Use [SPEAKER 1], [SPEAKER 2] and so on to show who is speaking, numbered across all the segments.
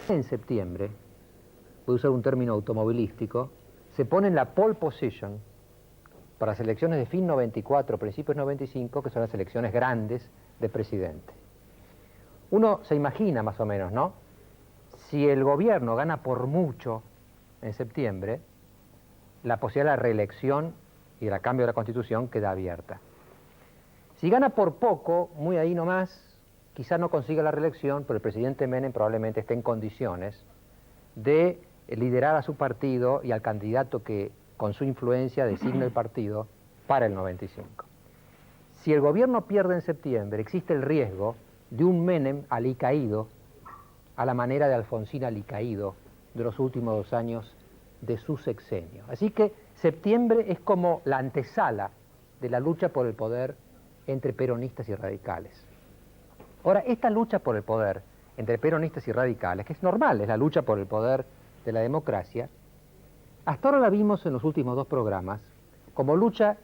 [SPEAKER 1] En septiembre, voy a usar un término automovilístico, se pone en la pole position para las elecciones de fin 94, principios 95, que son las elecciones grandes de presidente. Uno se imagina más o menos, ¿no? Si el gobierno gana por mucho en septiembre, la posibilidad de la reelección y el cambio de la Constitución queda abierta. Si gana por poco, muy ahí nomás, quizás no consiga la reelección, pero el presidente Menem probablemente esté en condiciones de liderar a su partido y al candidato que con su influencia designa el partido para el 95. Si el gobierno pierde en septiembre, existe el riesgo de un Menem alicaído a la manera de Alfonsín alicaído de los últimos 2 años de su sexenio. Así que septiembre es como la antesala de la lucha por el poder entre peronistas y radicales. Ahora, esta lucha por el poder entre peronistas y radicales, que es normal, es la lucha por el poder de la democracia, hasta ahora la vimos en los últimos 2 programas como lucha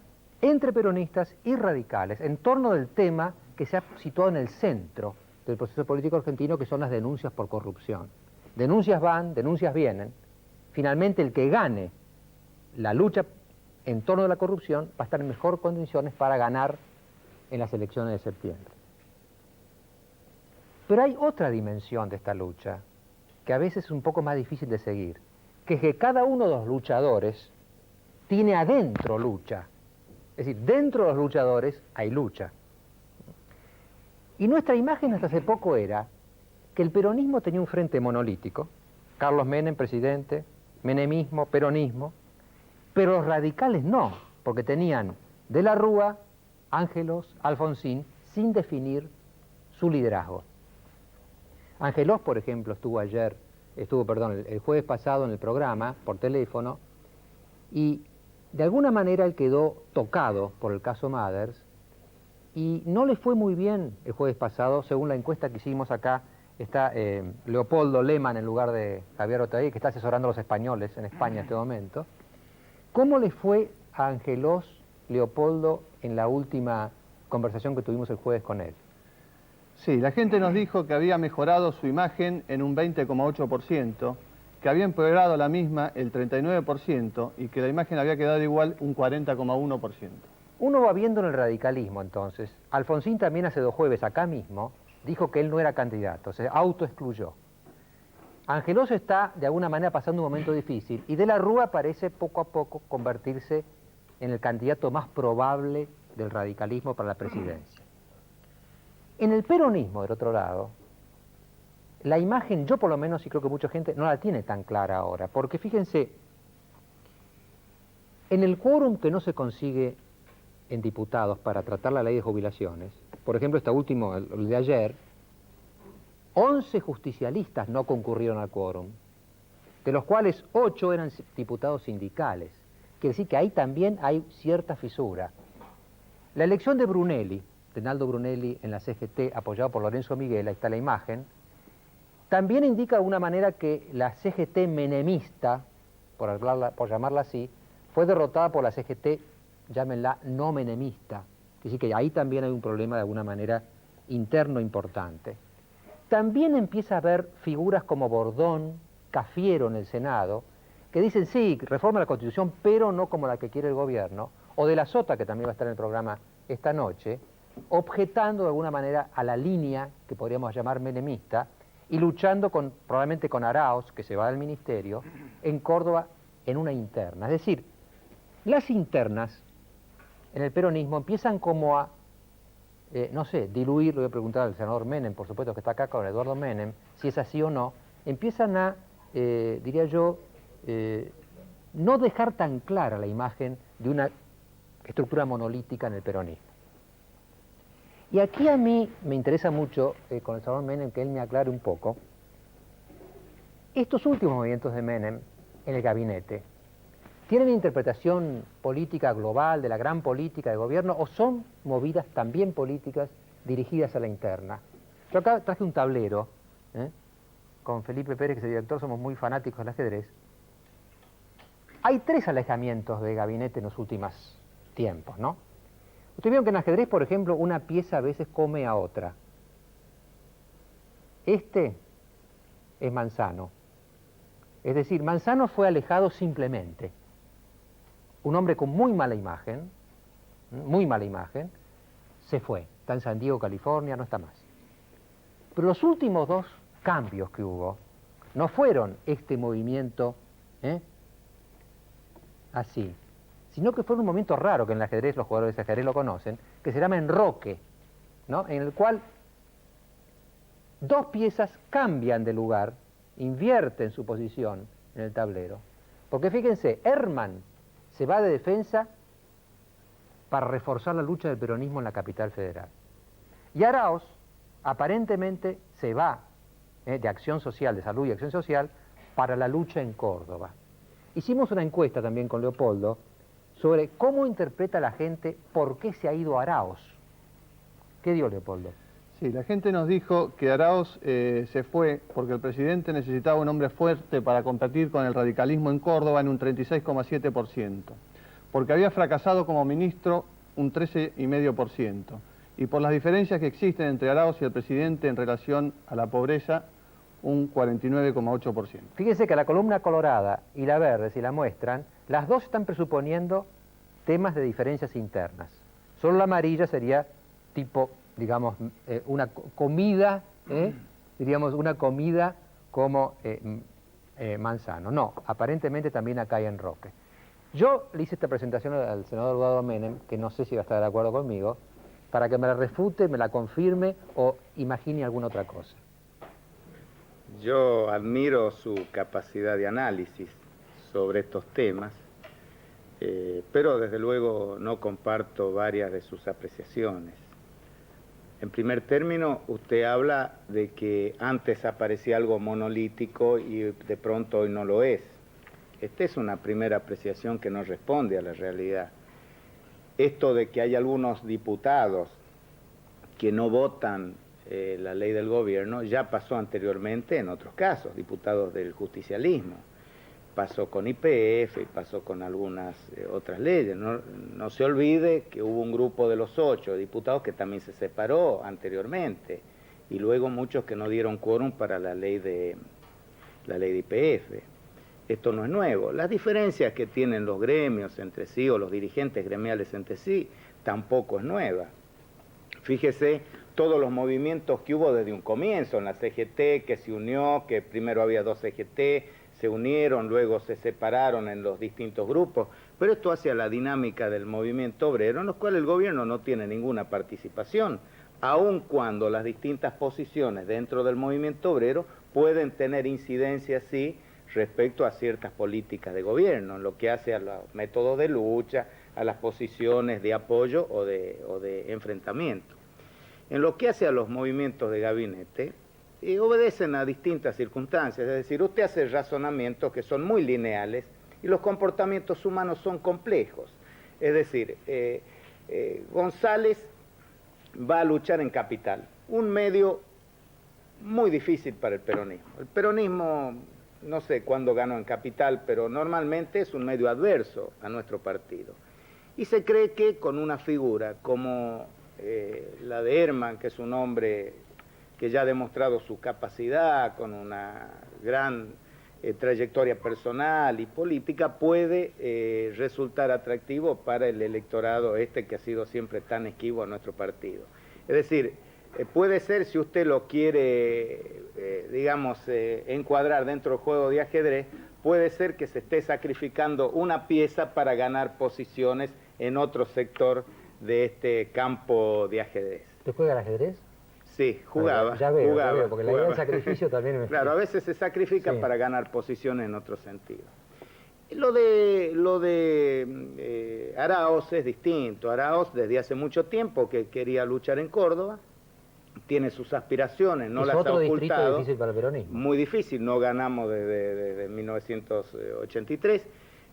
[SPEAKER 1] entre peronistas y radicales en torno del tema que se ha situado en el centro del proceso político argentino, que son las denuncias por corrupción. Denuncias van, denuncias vienen. Finalmente el que gane la lucha en torno de la corrupción va a estar en mejores condiciones para ganar en las elecciones de septiembre. Pero hay otra dimensión de esta lucha que a veces es un poco más difícil de seguir, que es que cada uno de los luchadores tiene adentro lucha. Es decir, dentro de los luchadores hay lucha. Y nuestra imagen hasta hace poco era que el peronismo tenía un frente monolítico, Carlos Menem, presidente, menemismo, peronismo, pero los radicales no, porque tenían de la Rúa, Ángelos, Alfonsín, sin definir su liderazgo. Ángelos, por ejemplo, estuvo el jueves pasado en el programa, por teléfono, y de alguna manera él quedó tocado por el caso Mathers, y no le fue muy bien el jueves pasado, según la encuesta que hicimos acá. Está Leopoldo Leman en lugar de Javier Otaegui, que está asesorando a los españoles en España en este momento. ¿Cómo le fue a Ángelos, Leopoldo, en la última conversación que tuvimos el jueves con él?
[SPEAKER 2] Sí, la gente nos dijo que había mejorado su imagen en un 20,8%, que había empeorado la misma el 39% y que la imagen había quedado igual un 40,1%.
[SPEAKER 1] Uno va viendo en el radicalismo entonces. Alfonsín también hace 2 jueves acá mismo dijo que él no era candidato, se autoexcluyó. Ángelos está de alguna manera pasando un momento difícil y de la Rúa parece poco a poco convertirse en el candidato más probable del radicalismo para la presidencia. En el peronismo, del otro lado, la imagen, yo por lo menos, y creo que mucha gente no la tiene tan clara ahora, porque fíjense, en el quórum que no se consigue en diputados para tratar la ley de jubilaciones, por ejemplo, esta última, el de ayer, 11 justicialistas no concurrieron al quórum, de los cuales 8 eran diputados sindicales. Quiere decir que ahí también hay cierta fisura. La elección de Brunelli, de Naldo Brunelli en la CGT, apoyado por Lorenzo Miguel, ahí está la imagen, también indica de alguna manera que la CGT menemista, por llamarla así, fue derrotada por la CGT, llámenla no menemista. Quiere decir que ahí también hay un problema de alguna manera interno importante. También empieza a haber figuras como Bordón, Cafiero en el Senado, que dicen sí, reforma la Constitución, pero no como la que quiere el gobierno, o de la Sota, que también va a estar en el programa esta noche, objetando de alguna manera a la línea que podríamos llamar menemista y luchando probablemente con Arauz, que se va del ministerio, en Córdoba en una interna. Es decir, las internas en el peronismo empiezan como a, no sé, diluir, lo voy a preguntar al senador Menem, por supuesto que está acá con Eduardo Menem, si es así o no, empiezan a, diría yo, no dejar tan clara la imagen de una estructura monolítica en el peronismo. Y aquí a mí me interesa mucho, con el senador Menem, que él me aclare un poco, estos últimos movimientos de Menem en el gabinete, ¿tienen interpretación política global de la gran política de gobierno o son movidas también políticas dirigidas a la interna? Yo acá traje un tablero, con Felipe Pérez, que es el director, somos muy fanáticos del ajedrez. Hay 3 alejamientos de gabinete en los últimos tiempos, ¿no? Ustedes vieron que en ajedrez, por ejemplo, una pieza a veces come a otra. Este es Manzano. Es decir, Manzano fue alejado simplemente. Un hombre con muy mala imagen, se fue. Está en San Diego, California, no está más. Pero los últimos dos cambios que hubo no fueron este movimiento así, sino que fue un momento raro que en el ajedrez, los jugadores de ajedrez lo conocen, que se llama enroque, ¿no? En el cual dos piezas cambian de lugar, invierten su posición en el tablero. Porque fíjense, Herman se va de defensa para reforzar la lucha del peronismo en la capital federal. Y Araoz aparentemente se va de acción social, de salud y acción social, para la lucha en Córdoba. Hicimos una encuesta también con Leopoldo sobre cómo interpreta la gente por qué se ha ido Araoz. ¿Qué dio Leopoldo?
[SPEAKER 2] Sí, la gente nos dijo que Araoz se fue porque el presidente necesitaba un hombre fuerte para competir con el radicalismo en Córdoba en un 36,7%, porque había fracasado como ministro un 13,5%, y por las diferencias que existen entre Araoz y el presidente en relación a la pobreza, un 49,8%.
[SPEAKER 1] Fíjense que la columna colorada y la verde, si la muestran, las dos están presuponiendo temas de diferencias internas. Solo la amarilla sería tipo, digamos, una comida, diríamos, una comida como Manzano. No, aparentemente también acá hay enroque. Yo le hice esta presentación al senador Eduardo Menem, que no sé si va a estar de acuerdo conmigo, para que me la refute, me la confirme o imagine alguna otra cosa.
[SPEAKER 3] Yo admiro su capacidad de análisis sobre estos temas, pero desde luego no comparto varias de sus apreciaciones. En primer término, usted habla de que antes aparecía algo monolítico y de pronto hoy no lo es. Esta es una primera apreciación que no responde a la realidad. Esto de que hay algunos diputados que no votan la ley del gobierno ya pasó anteriormente en otros casos, diputados del justicialismo. Pasó con YPF y pasó con algunas otras leyes. No se olvide que hubo un grupo de los 8 diputados que también se separó anteriormente y luego muchos que no dieron quórum para la ley de YPF. Esto no es nuevo. Las diferencias que tienen los gremios entre sí o los dirigentes gremiales entre sí tampoco es nueva. Fíjese todos los movimientos que hubo desde un comienzo en la CGT, que se unió, que primero había 2 CGT, se unieron, luego se separaron en los distintos grupos, pero esto hace a la dinámica del movimiento obrero, en los cuales el gobierno no tiene ninguna participación, aun cuando las distintas posiciones dentro del movimiento obrero pueden tener incidencia, sí, respecto a ciertas políticas de gobierno, en lo que hace a los métodos de lucha, a las posiciones de apoyo o de enfrentamiento. En lo que hace a los movimientos de gabinete, obedecen a distintas circunstancias, es decir, usted hace razonamientos que son muy lineales y los comportamientos humanos son complejos. Es decir, González va a luchar en Capital, un medio muy difícil para el peronismo. El peronismo, no sé cuándo ganó en Capital, pero normalmente es un medio adverso a nuestro partido. Y se cree que con una figura como la de Herman, que es un hombre que ya ha demostrado su capacidad, con una gran trayectoria personal y política, puede resultar atractivo para el electorado que ha sido siempre tan esquivo a nuestro partido. Es decir, puede ser, si usted lo quiere, digamos, encuadrar dentro del juego de ajedrez, puede ser que se esté sacrificando una pieza para ganar posiciones en otro sector de este campo de ajedrez.
[SPEAKER 1] ¿Te juega al ajedrez?
[SPEAKER 3] Sí, jugaba.
[SPEAKER 1] Ya veo, porque la idea del sacrificio también...
[SPEAKER 3] Claro, a veces se sacrifica para ganar posiciones en otro sentido. Lo de Araoz es distinto. Araoz desde hace mucho tiempo que quería luchar en Córdoba, tiene sus aspiraciones, no las ha ocultado. Es otro distrito
[SPEAKER 1] difícil para el peronismo.
[SPEAKER 3] Muy difícil, no ganamos desde 1983.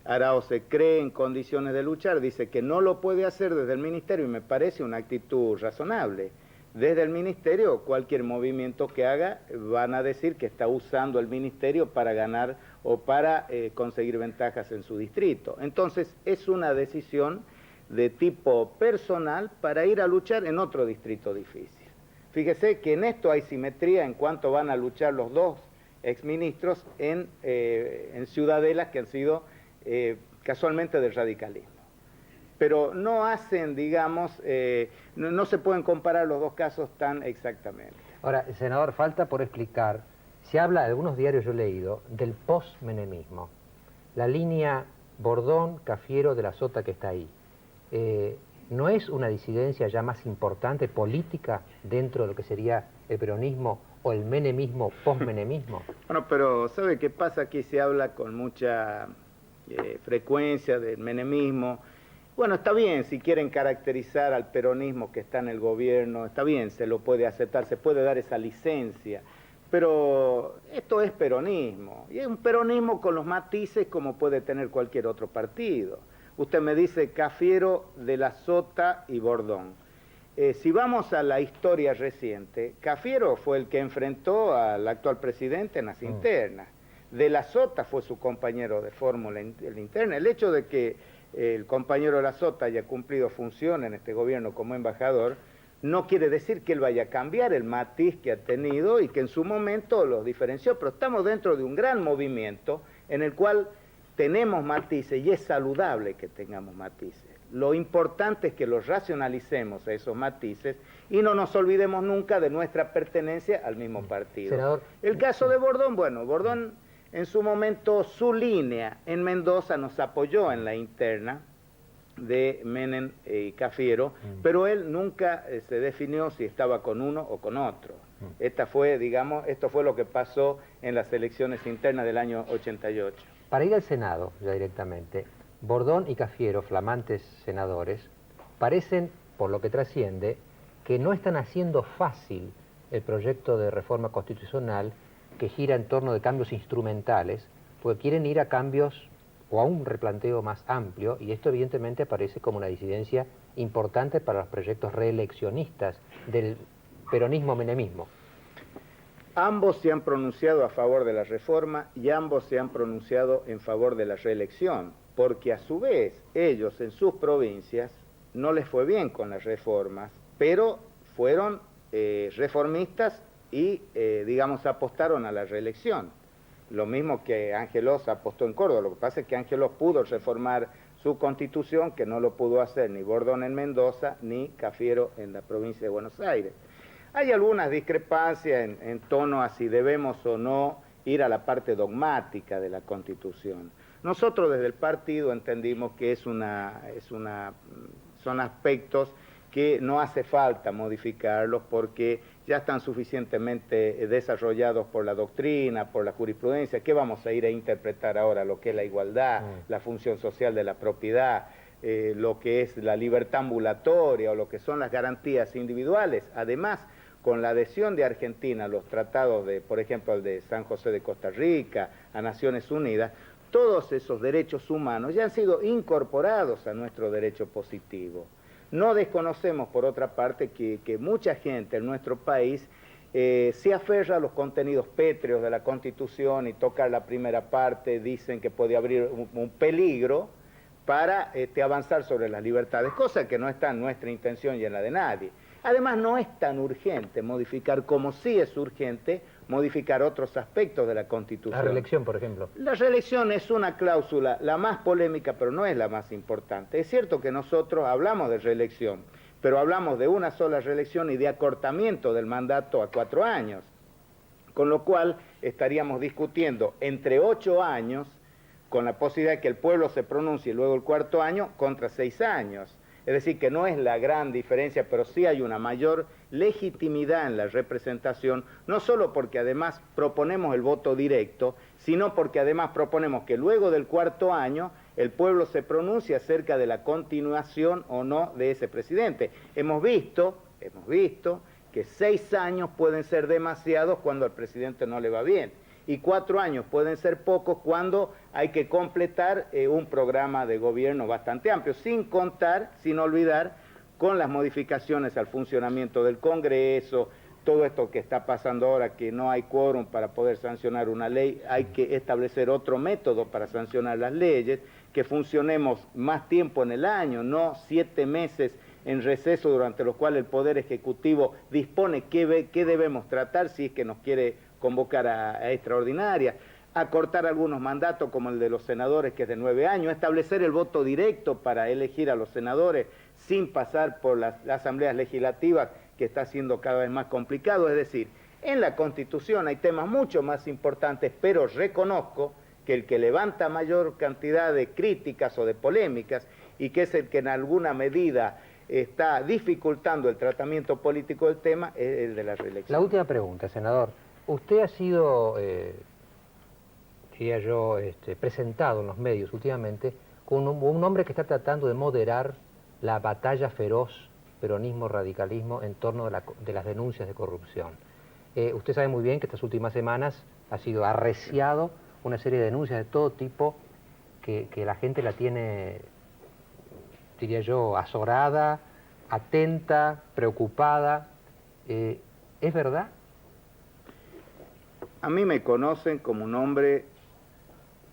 [SPEAKER 3] Araoz se cree en condiciones de luchar, dice que no lo puede hacer desde el ministerio y me parece una actitud razonable. Desde el ministerio, cualquier movimiento que haga, van a decir que está usando el ministerio para ganar o para conseguir ventajas en su distrito. Entonces, es una decisión de tipo personal para ir a luchar en otro distrito difícil. Fíjese que en esto hay simetría en cuanto van a luchar los dos exministros en ciudadelas que han sido casualmente del radicalismo. Pero no hacen, digamos, no se pueden comparar los dos casos tan exactamente.
[SPEAKER 1] Ahora, senador, falta por explicar, se habla, de algunos diarios yo he leído, del post-menemismo, la línea Bordón, Cafiero, de la Sota que está ahí. ¿No es una disidencia ya más importante política dentro de lo que sería el peronismo o el menemismo, post-menemismo?
[SPEAKER 3] Bueno, pero ¿sabe qué pasa? Aquí se habla con mucha frecuencia del menemismo. Bueno, está bien, si quieren caracterizar al peronismo que está en el gobierno, está bien, se lo puede aceptar, se puede dar esa licencia, pero esto es peronismo, y es un peronismo con los matices como puede tener cualquier otro partido. Usted me dice Cafiero, de la Sota y Bordón. Si vamos a la historia reciente, Cafiero fue el que enfrentó al actual presidente en las internas. De la Sota fue su compañero de fórmula en la interna. El hecho de que el compañero de la Sota haya cumplido función en este gobierno como embajador, no quiere decir que él vaya a cambiar el matiz que ha tenido y que en su momento los diferenció, pero estamos dentro de un gran movimiento en el cual tenemos matices y es saludable que tengamos matices. Lo importante es que los racionalicemos a esos matices y no nos olvidemos nunca de nuestra pertenencia al mismo partido.
[SPEAKER 1] Senador.
[SPEAKER 3] El caso de Bordón, bueno, Bordón en su momento su línea en Mendoza nos apoyó en la interna de Menem y Cafiero, pero él nunca se definió si estaba con uno o con otro. Esta fue, digamos, esto fue lo que pasó en las elecciones internas del año 88.
[SPEAKER 1] Para ir al Senado, ya directamente, Bordón y Cafiero, flamantes senadores, parecen, por lo que trasciende, que no están haciendo fácil el proyecto de reforma constitucional que gira en torno de cambios instrumentales, porque quieren ir a cambios o a un replanteo más amplio, y esto evidentemente aparece como una disidencia importante para los proyectos reeleccionistas del peronismo-menemismo.
[SPEAKER 3] Ambos se han pronunciado a favor de la reforma y ambos se han pronunciado en favor de la reelección, porque a su vez ellos en sus provincias no les fue bien con las reformas, pero fueron reformistas y, digamos, apostaron a la reelección. Lo mismo que Ángel Oz apostó en Córdoba. Lo que pasa es que Ángel Oz pudo reformar su constitución, que no lo pudo hacer ni Bordón en Mendoza, ni Cafiero en la provincia de Buenos Aires. Hay algunas discrepancias en torno a si debemos o no ir a la parte dogmática de la Constitución. Nosotros desde el partido entendimos que son aspectos que no hace falta modificarlos porque ya están suficientemente desarrollados por la doctrina, por la jurisprudencia. ¿Qué vamos a ir a interpretar ahora? Lo que es la igualdad, la función social de la propiedad, lo que es la libertad ambulatoria o lo que son las garantías individuales. Además, con la adhesión de Argentina a los tratados de, por ejemplo, el de San José de Costa Rica, a Naciones Unidas, todos esos derechos humanos ya han sido incorporados a nuestro derecho positivo. No desconocemos, por otra parte, que mucha gente en nuestro país se aferra a los contenidos pétreos de la Constitución y tocar la primera parte, dicen que puede abrir un peligro para avanzar sobre las libertades, cosa que no está en nuestra intención y en la de nadie. Además, no es tan urgente modificar como sí es urgente modificar otros aspectos de la Constitución.
[SPEAKER 1] La reelección, por ejemplo.
[SPEAKER 3] La reelección es una cláusula, la más polémica, pero no es la más importante. Es cierto que nosotros hablamos de reelección, pero hablamos de una sola reelección y de acortamiento del mandato a 4 años, con lo cual estaríamos discutiendo entre 8 años, con la posibilidad de que el pueblo se pronuncie luego el 4º año, contra 6 años. Es decir, que no es la gran diferencia, pero sí hay una mayor legitimidad en la representación, no solo porque además proponemos el voto directo, sino porque además proponemos que luego del 4º año el pueblo se pronuncie acerca de la continuación o no de ese presidente. Hemos visto que 6 años pueden ser demasiados cuando al presidente no le va bien. Y 4 años pueden ser pocos cuando hay que completar un programa de gobierno bastante amplio, sin olvidar con las modificaciones al funcionamiento del Congreso, todo esto que está pasando ahora, que no hay quórum para poder sancionar una ley, hay que establecer otro método para sancionar las leyes, que funcionemos más tiempo en el año, no 7 meses en receso durante los cuales el Poder Ejecutivo dispone qué debemos tratar si es que nos quiere convocar a extraordinarias, acortar algunos mandatos como el de los senadores, que es de 9 años, establecer el voto directo para elegir a los senadores sin pasar por las asambleas legislativas, que está siendo cada vez más complicado. Es decir, en la Constitución hay temas mucho más importantes, pero reconozco que el que levanta mayor cantidad de críticas o de polémicas, y que es el que en alguna medida está dificultando el tratamiento político del tema, es el de la reelección.
[SPEAKER 1] La última pregunta, senador. Usted ha sido, diría yo, presentado en los medios últimamente como un hombre que está tratando de moderar la batalla feroz peronismo-radicalismo en torno de las denuncias de corrupción. Usted sabe muy bien que estas últimas semanas ha sido arreciado una serie de denuncias de todo tipo que la gente la tiene, diría yo, azorada, atenta, preocupada. ¿Es verdad?
[SPEAKER 3] A mí me conocen como un hombre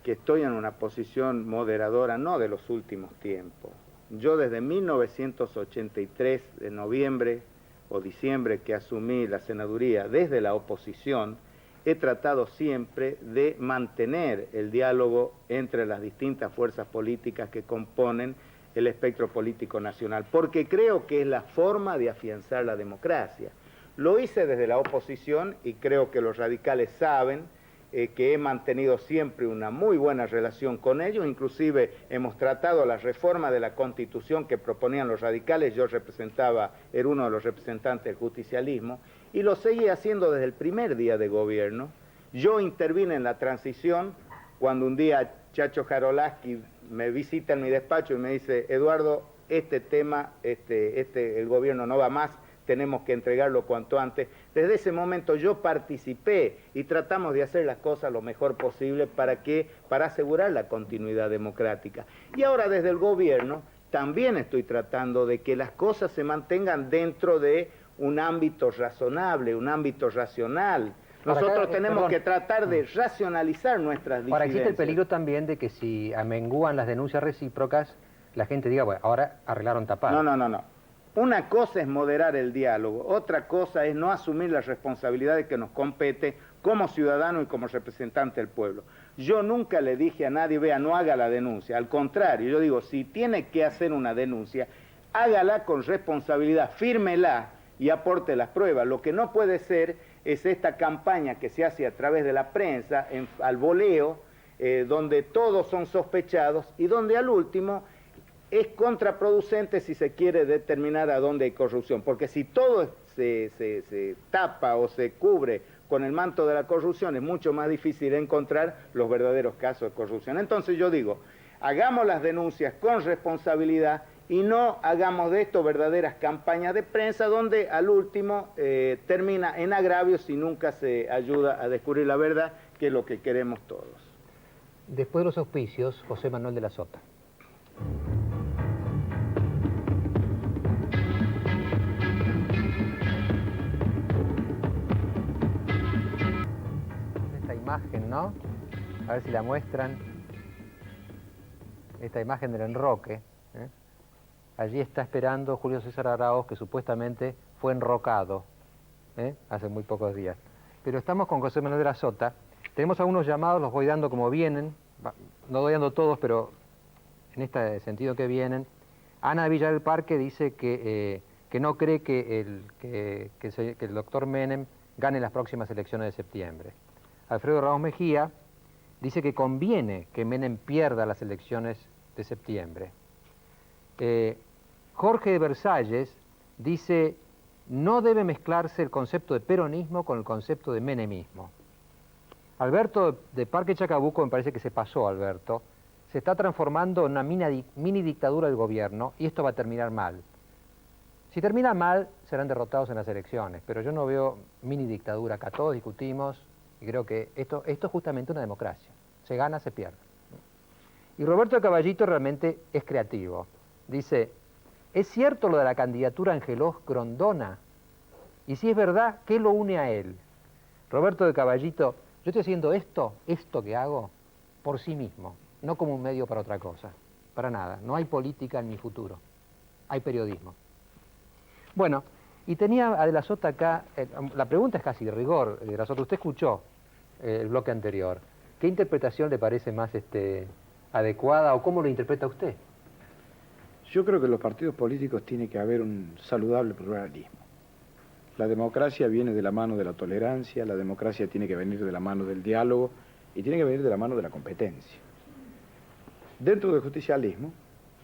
[SPEAKER 3] que estoy en una posición moderadora, no de los últimos tiempos. Yo desde 1983, de noviembre o diciembre que asumí la senaduría desde la oposición, he tratado siempre de mantener el diálogo entre las distintas fuerzas políticas que componen el espectro político nacional, porque creo que es la forma de afianzar la democracia. Lo hice desde la oposición y creo que los radicales saben que he mantenido siempre una muy buena relación con ellos, inclusive hemos tratado la reforma de la Constitución que proponían los radicales, yo era uno de los representantes del justicialismo, y lo seguí haciendo desde el primer día de gobierno. Yo intervine en la transición cuando un día Chacho Jarolaski me visita en mi despacho y me dice: Eduardo, este tema, el gobierno no va más, tenemos que entregarlo cuanto antes. Desde ese momento yo participé y tratamos de hacer las cosas lo mejor posible para asegurar la continuidad democrática. Y ahora desde el gobierno también estoy tratando de que las cosas se mantengan dentro de un ámbito razonable, un ámbito racional. Nosotros tenemos que tratar de racionalizar nuestras diferencias.
[SPEAKER 1] Ahora existe el peligro también de que si amengúan las denuncias recíprocas, la gente diga, bueno, ahora arreglaron tapar.
[SPEAKER 3] No. Una cosa es moderar el diálogo, otra cosa es no asumir las responsabilidades que nos compete como ciudadano y como representante del pueblo. Yo nunca le dije a nadie, vea, no haga la denuncia. Al contrario, yo digo, si tiene que hacer una denuncia, hágala con responsabilidad, fírmela y aporte las pruebas. Lo que no puede ser es esta campaña que se hace a través de la prensa, al voleo, donde todos son sospechados y donde al último es contraproducente si se quiere determinar a dónde hay corrupción, porque si todo se tapa o se cubre con el manto de la corrupción, es mucho más difícil encontrar los verdaderos casos de corrupción. Entonces yo digo, hagamos las denuncias con responsabilidad y no hagamos de esto verdaderas campañas de prensa donde al último termina en agravios y nunca se ayuda a descubrir la verdad, que es lo que queremos todos.
[SPEAKER 1] Después de los auspicios, José Manuel de la Sota. Imagen, ¿no? A ver si la muestran. Esta imagen del enroque. Allí está esperando Julio César Araoz, que supuestamente fue enrocado hace muy pocos días. Pero estamos con José Manuel de la Sota. Tenemos algunos llamados, los voy dando como vienen. No voy dando todos, pero en este sentido que vienen. Ana de Villa del Parque dice que no cree que el doctor Menem gane las próximas elecciones de septiembre. Alfredo Ramos Mejía dice que conviene que Menem pierda las elecciones de septiembre. Jorge de Versalles dice: no debe mezclarse el concepto de peronismo con el concepto de menemismo. Alberto de Parque Chacabuco, me parece que se pasó Alberto, se está transformando en una mini dictadura del gobierno y esto va a terminar mal. Si termina mal, serán derrotados en las elecciones, pero yo no veo mini dictadura acá, todos discutimos. Y creo que esto es justamente una democracia. Se gana, se pierde. Y Roberto Caballito realmente es creativo. Dice: ¿es cierto lo de la candidatura Angelós Grondona? Y si es verdad, ¿qué lo une a él? Roberto de Caballito, yo estoy haciendo esto que hago, por sí mismo, no como un medio para otra cosa. Para nada. No hay política en mi futuro. Hay periodismo. Bueno, Y tenía a De la Sota acá, la pregunta es casi de rigor, De la Sota, usted escuchó el bloque anterior. ¿Qué interpretación le parece más adecuada o cómo lo interpreta usted?
[SPEAKER 4] Yo creo que en los partidos políticos tiene que haber un saludable pluralismo. La democracia viene de la mano de la tolerancia, la democracia tiene que venir de la mano del diálogo y tiene que venir de la mano de la competencia. Dentro del justicialismo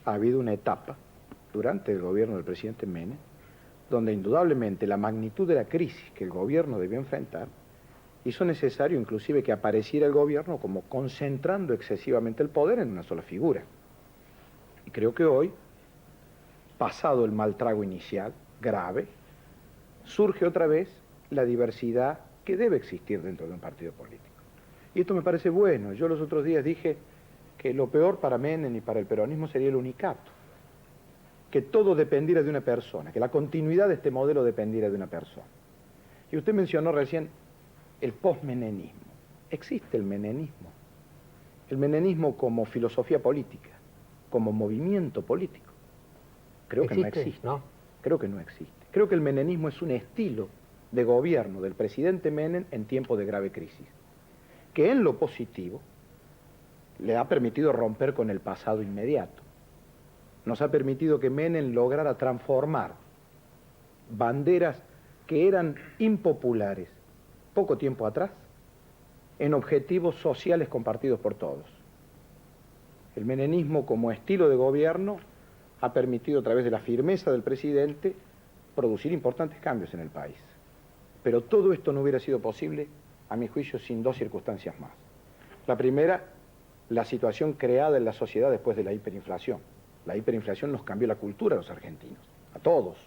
[SPEAKER 4] ha habido una etapa durante el gobierno del presidente Menem donde indudablemente la magnitud de la crisis que el gobierno debió enfrentar hizo necesario inclusive que apareciera el gobierno como concentrando excesivamente el poder en una sola figura. Y creo que hoy, pasado el mal trago inicial, grave, surge otra vez la diversidad que debe existir dentro de un partido político. Y esto me parece bueno. Yo los otros días dije que lo peor para Menem y para el peronismo sería el unicato, que todo dependiera de una persona, que la continuidad de este modelo dependiera de una persona. Y usted mencionó recién el postmenenismo. Existe el menenismo como filosofía política, como movimiento político. Creo que no existe. ¿No? Creo que no existe. Creo que el menenismo es un estilo de gobierno del presidente Menem en tiempos de grave crisis, que en lo positivo le ha permitido romper con el pasado inmediato. Nos ha permitido que Menem lograra transformar banderas que eran impopulares poco tiempo atrás en objetivos sociales compartidos por todos. El menemismo como estilo de gobierno ha permitido a través de la firmeza del presidente producir importantes cambios en el país. Pero todo esto no hubiera sido posible, a mi juicio, sin dos circunstancias más. La primera, la situación creada en la sociedad después de la hiperinflación. La hiperinflación nos cambió la cultura a los argentinos, a todos.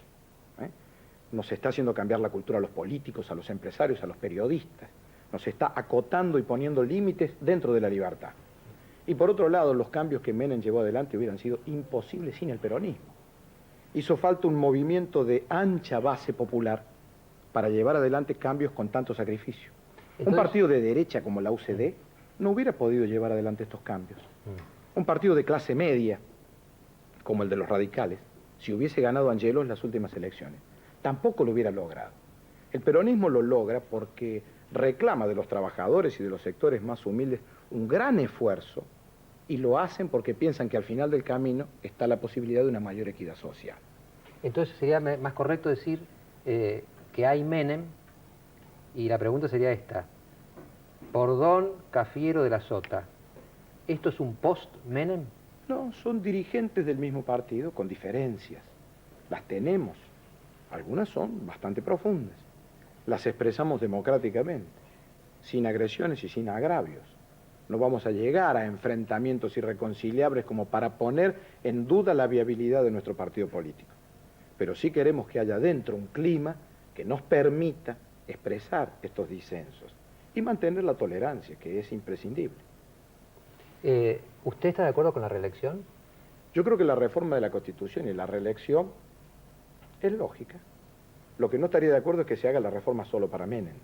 [SPEAKER 4] Nos está haciendo cambiar la cultura a los políticos, a los empresarios, a los periodistas. Nos está acotando y poniendo límites dentro de la libertad. Y por otro lado, los cambios que Menem llevó adelante hubieran sido imposibles sin el peronismo. Hizo falta un movimiento de ancha base popular para llevar adelante cambios con tanto sacrificio. Entonces, un partido de derecha como la UCD no hubiera podido llevar adelante estos cambios. Un partido de clase media, como el de los radicales, si hubiese ganado Angelo en las últimas elecciones, tampoco lo hubiera logrado. El peronismo lo logra porque reclama de los trabajadores y de los sectores más humildes un gran esfuerzo y lo hacen porque piensan que al final del camino está la posibilidad de una mayor equidad social.
[SPEAKER 1] Entonces sería más correcto decir que hay Menem y la pregunta sería esta: Bordón, Cafiero, De la Sota, ¿esto es un post-Menem?
[SPEAKER 4] No, son dirigentes del mismo partido con diferencias. Las tenemos. Algunas son bastante profundas. Las expresamos democráticamente, sin agresiones y sin agravios. No vamos a llegar a enfrentamientos irreconciliables como para poner en duda la viabilidad de nuestro partido político. Pero sí queremos que haya dentro un clima que nos permita expresar estos disensos y mantener la tolerancia, que es imprescindible.
[SPEAKER 1] ¿Usted está de acuerdo con la reelección?
[SPEAKER 4] Yo creo que la reforma de la Constitución y la reelección es lógica. Lo que no estaría de acuerdo es que se haga la reforma solo para Menem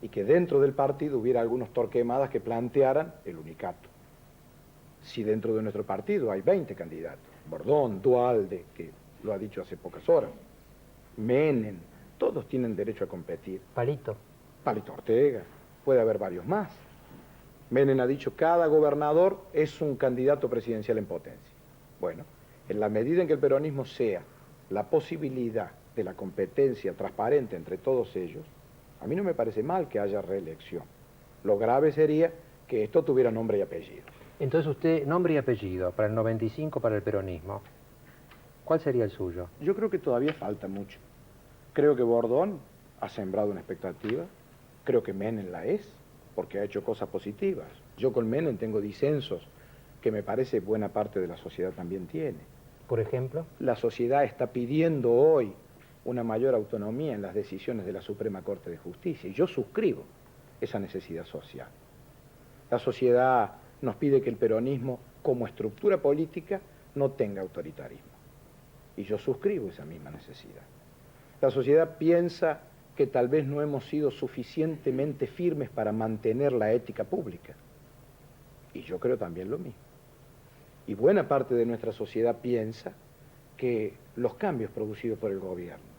[SPEAKER 4] y que dentro del partido hubiera algunos torquemadas que plantearan el unicato. Si dentro de nuestro partido hay 20 candidatos, Bordón, Duhalde, que lo ha dicho hace pocas horas, Menem, todos tienen derecho a competir.
[SPEAKER 1] Palito
[SPEAKER 4] Ortega, puede haber varios más. Menem ha dicho cada gobernador es un candidato presidencial en potencia. Bueno, en la medida en que el peronismo sea la posibilidad de la competencia transparente entre todos ellos, a mí no me parece mal que haya reelección. Lo grave sería que esto tuviera nombre y apellido.
[SPEAKER 1] Entonces usted, nombre y apellido, para el 95, para el peronismo, ¿cuál sería el suyo?
[SPEAKER 4] Yo creo que todavía falta mucho. Creo que Bordón ha sembrado una expectativa, creo que Menem la es, porque ha hecho cosas positivas. Yo con Menem tengo disensos que me parece buena parte de la sociedad también tiene.
[SPEAKER 1] ¿Por ejemplo?
[SPEAKER 4] La sociedad está pidiendo hoy una mayor autonomía en las decisiones de la Suprema Corte de Justicia y yo suscribo esa necesidad social. La sociedad nos pide que el peronismo como estructura política no tenga autoritarismo y yo suscribo esa misma necesidad. La sociedad piensa que tal vez no hemos sido suficientemente firmes para mantener la ética pública. Y yo creo también lo mismo. Y buena parte de nuestra sociedad piensa que los cambios producidos por el gobierno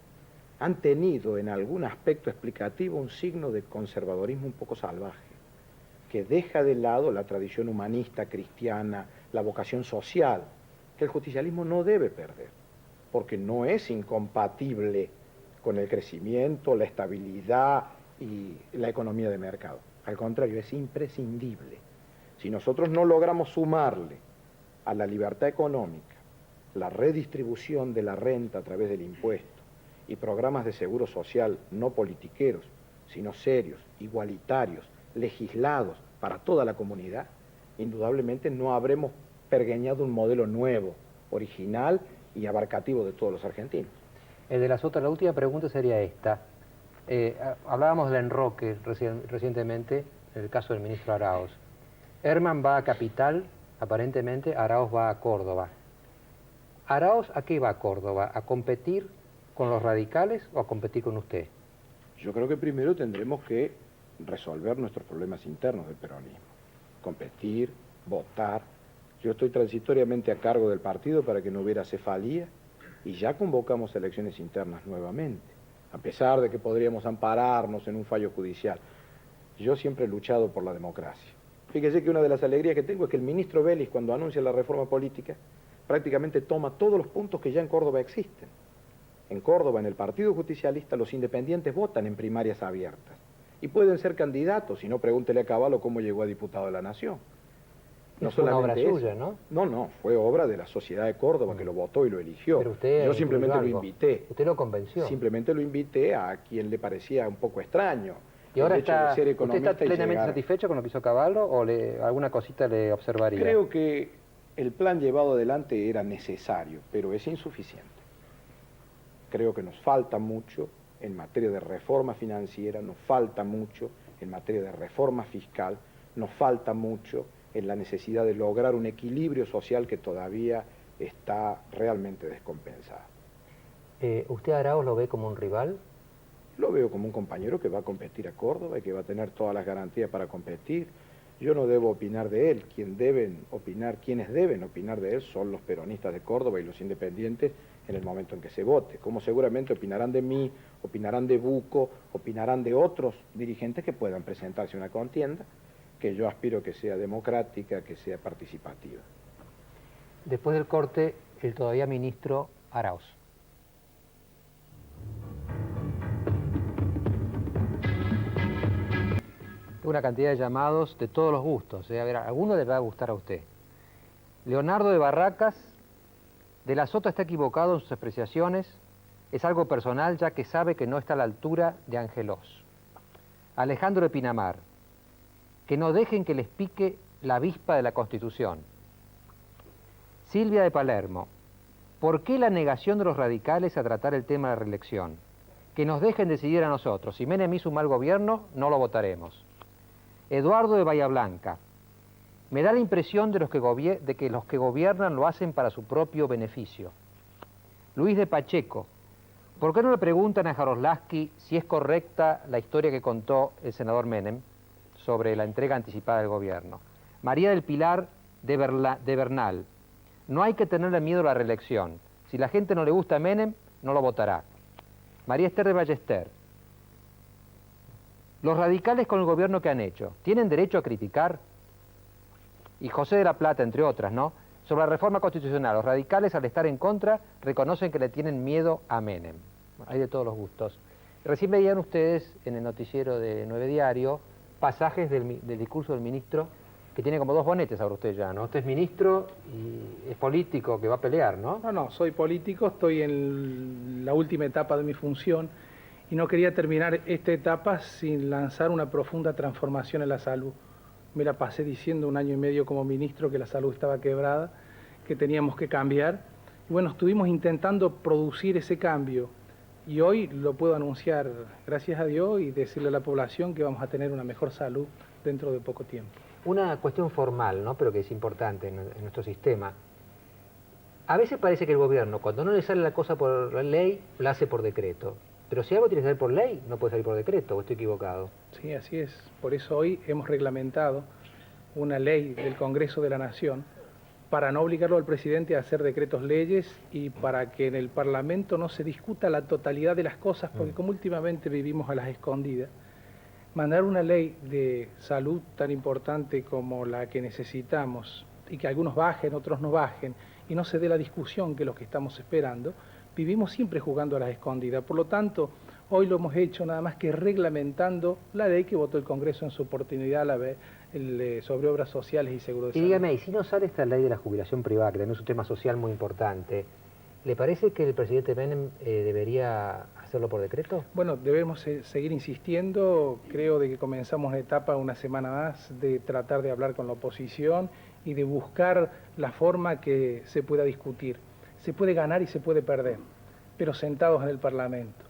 [SPEAKER 4] han tenido en algún aspecto explicativo un signo de conservadorismo un poco salvaje, que deja de lado la tradición humanista, cristiana, la vocación social, que el justicialismo no debe perder, porque no es incompatible con el crecimiento, la estabilidad y la economía de mercado. Al contrario, es imprescindible. Si nosotros no logramos sumarle a la libertad económica la redistribución de la renta a través del impuesto y programas de seguro social no politiqueros, sino serios, igualitarios, legislados para toda la comunidad, indudablemente no habremos pergeñado un modelo nuevo, original y abarcativo de todos los argentinos.
[SPEAKER 1] De las otras, la última pregunta sería esta. Hablábamos del enroque recientemente en el caso del ministro Arauz. Herman va a Capital, aparentemente Arauz va a Córdoba. ¿Arauz a qué va a Córdoba? ¿A competir con los radicales o a competir con usted?
[SPEAKER 4] Yo creo que primero tendremos que resolver nuestros problemas internos del peronismo. Competir, votar. Yo estoy transitoriamente a cargo del partido para que no hubiera cefalía y ya convocamos elecciones internas nuevamente, a pesar de que podríamos ampararnos en un fallo judicial. Yo siempre he luchado por la democracia. Fíjese que una de las alegrías que tengo es que el ministro Vélez, cuando anuncia la reforma política, prácticamente toma todos los puntos que ya en Córdoba existen. En Córdoba, en el Partido Justicialista, los independientes votan en primarias abiertas y pueden ser candidatos, si no, pregúntele a Cavallo cómo llegó a diputado de la Nación.
[SPEAKER 1] No es una obra suya, ¿no?
[SPEAKER 4] No, fue obra de la sociedad de Córdoba que lo votó y lo eligió.
[SPEAKER 1] Pero usted
[SPEAKER 4] yo simplemente lo invité.
[SPEAKER 1] ¿Usted lo convenció?
[SPEAKER 4] Simplemente lo invité a quien le parecía un poco extraño.
[SPEAKER 1] ¿Y ahora
[SPEAKER 4] ¿Usted está
[SPEAKER 1] plenamente satisfecho con lo que hizo Cavallo o alguna cosita le observaría?
[SPEAKER 4] Creo que el plan llevado adelante era necesario, pero es insuficiente. Creo que nos falta mucho en materia de reforma financiera, nos falta mucho en materia de reforma fiscal, nos falta mucho en la necesidad de lograr un equilibrio social que todavía está realmente descompensado.
[SPEAKER 1] ¿Usted a Arauz lo ve como un rival?
[SPEAKER 4] Lo veo como un compañero que va a competir a Córdoba y que va a tener todas las garantías para competir. Yo no debo opinar de él. Quienes deben opinar de él son los peronistas de Córdoba y los independientes en el momento en que se vote. Como seguramente opinarán de mí, opinarán de Bucco, opinarán de otros dirigentes que puedan presentarse a una contienda, que yo aspiro que sea democrática, que sea participativa.
[SPEAKER 1] Después del corte, el todavía ministro Arauz. Una cantidad de llamados de todos los gustos. A ver, alguno le va a gustar a usted. Leonardo de Barracas, de la Sota está equivocado en sus apreciaciones. Es algo personal, ya que sabe que no está a la altura de Angelós. Alejandro de Pinamar, que no dejen que les pique la avispa de la Constitución. Silvia de Palermo, ¿por qué la negación de los radicales a tratar el tema de la reelección? Que nos dejen decidir a nosotros. Si Menem hizo un mal gobierno, no lo votaremos. Eduardo de Bahía Blanca, me da la impresión de que los que gobiernan lo hacen para su propio beneficio. Luis de Pacheco, ¿por qué no le preguntan a Jaroslavsky si es correcta la historia que contó el senador Menem sobre la entrega anticipada del gobierno? María del Pilar de Bernal, no hay que tenerle miedo a la reelección. Si la gente no le gusta a Menem, no lo votará. María Esther de Ballester, los radicales con el gobierno que han hecho, ¿tienen derecho a criticar? Y José de la Plata, entre otras, ¿no? Sobre la reforma constitucional, los radicales al estar en contra reconocen que le tienen miedo a Menem. Hay de todos los gustos. Recién veían ustedes en el noticiero de 9 Diario pasajes del discurso del ministro, que tiene como dos bonetes ahora usted ya, ¿no? Usted es ministro y es político que va a pelear, ¿no?
[SPEAKER 5] No, soy político, estoy en la última etapa de mi función y no quería terminar esta etapa sin lanzar una profunda transformación en la salud. Me la pasé diciendo 1 año y medio como ministro que la salud estaba quebrada, que teníamos que cambiar. Y bueno, estuvimos intentando producir ese cambio y hoy lo puedo anunciar, gracias a Dios, y decirle a la población que vamos a tener una mejor salud dentro de poco tiempo.
[SPEAKER 1] Una cuestión formal, ¿no? Pero que es importante en nuestro sistema. A veces parece que el gobierno, cuando no le sale la cosa por la ley, la hace por decreto. Pero si algo tiene que salir por ley, no puede salir por decreto, ¿o estoy equivocado?
[SPEAKER 5] Sí, así es. Por eso hoy hemos reglamentado una ley del Congreso de la Nación para no obligarlo al presidente a hacer decretos leyes y para que en el Parlamento no se discuta la totalidad de las cosas, porque como últimamente vivimos a las escondidas, mandar una ley de salud tan importante como la que necesitamos y que algunos bajen, otros no bajen, y no se dé la discusión que es lo que estamos esperando, vivimos siempre jugando a las escondidas. Por lo tanto, hoy lo hemos hecho nada más que reglamentando la ley que votó el Congreso en su oportunidad, sobre obras sociales y seguro de salud.
[SPEAKER 1] Y dígame, ¿y si no sale esta ley de la jubilación privada, que también es un tema social muy importante, ¿le parece que el presidente Menem debería hacerlo por decreto?
[SPEAKER 5] Bueno, debemos seguir insistiendo. Creo de que comenzamos una etapa, una semana más, de tratar de hablar con la oposición y de buscar la forma que se pueda discutir. Se puede ganar y se puede perder, pero sentados en el Parlamento.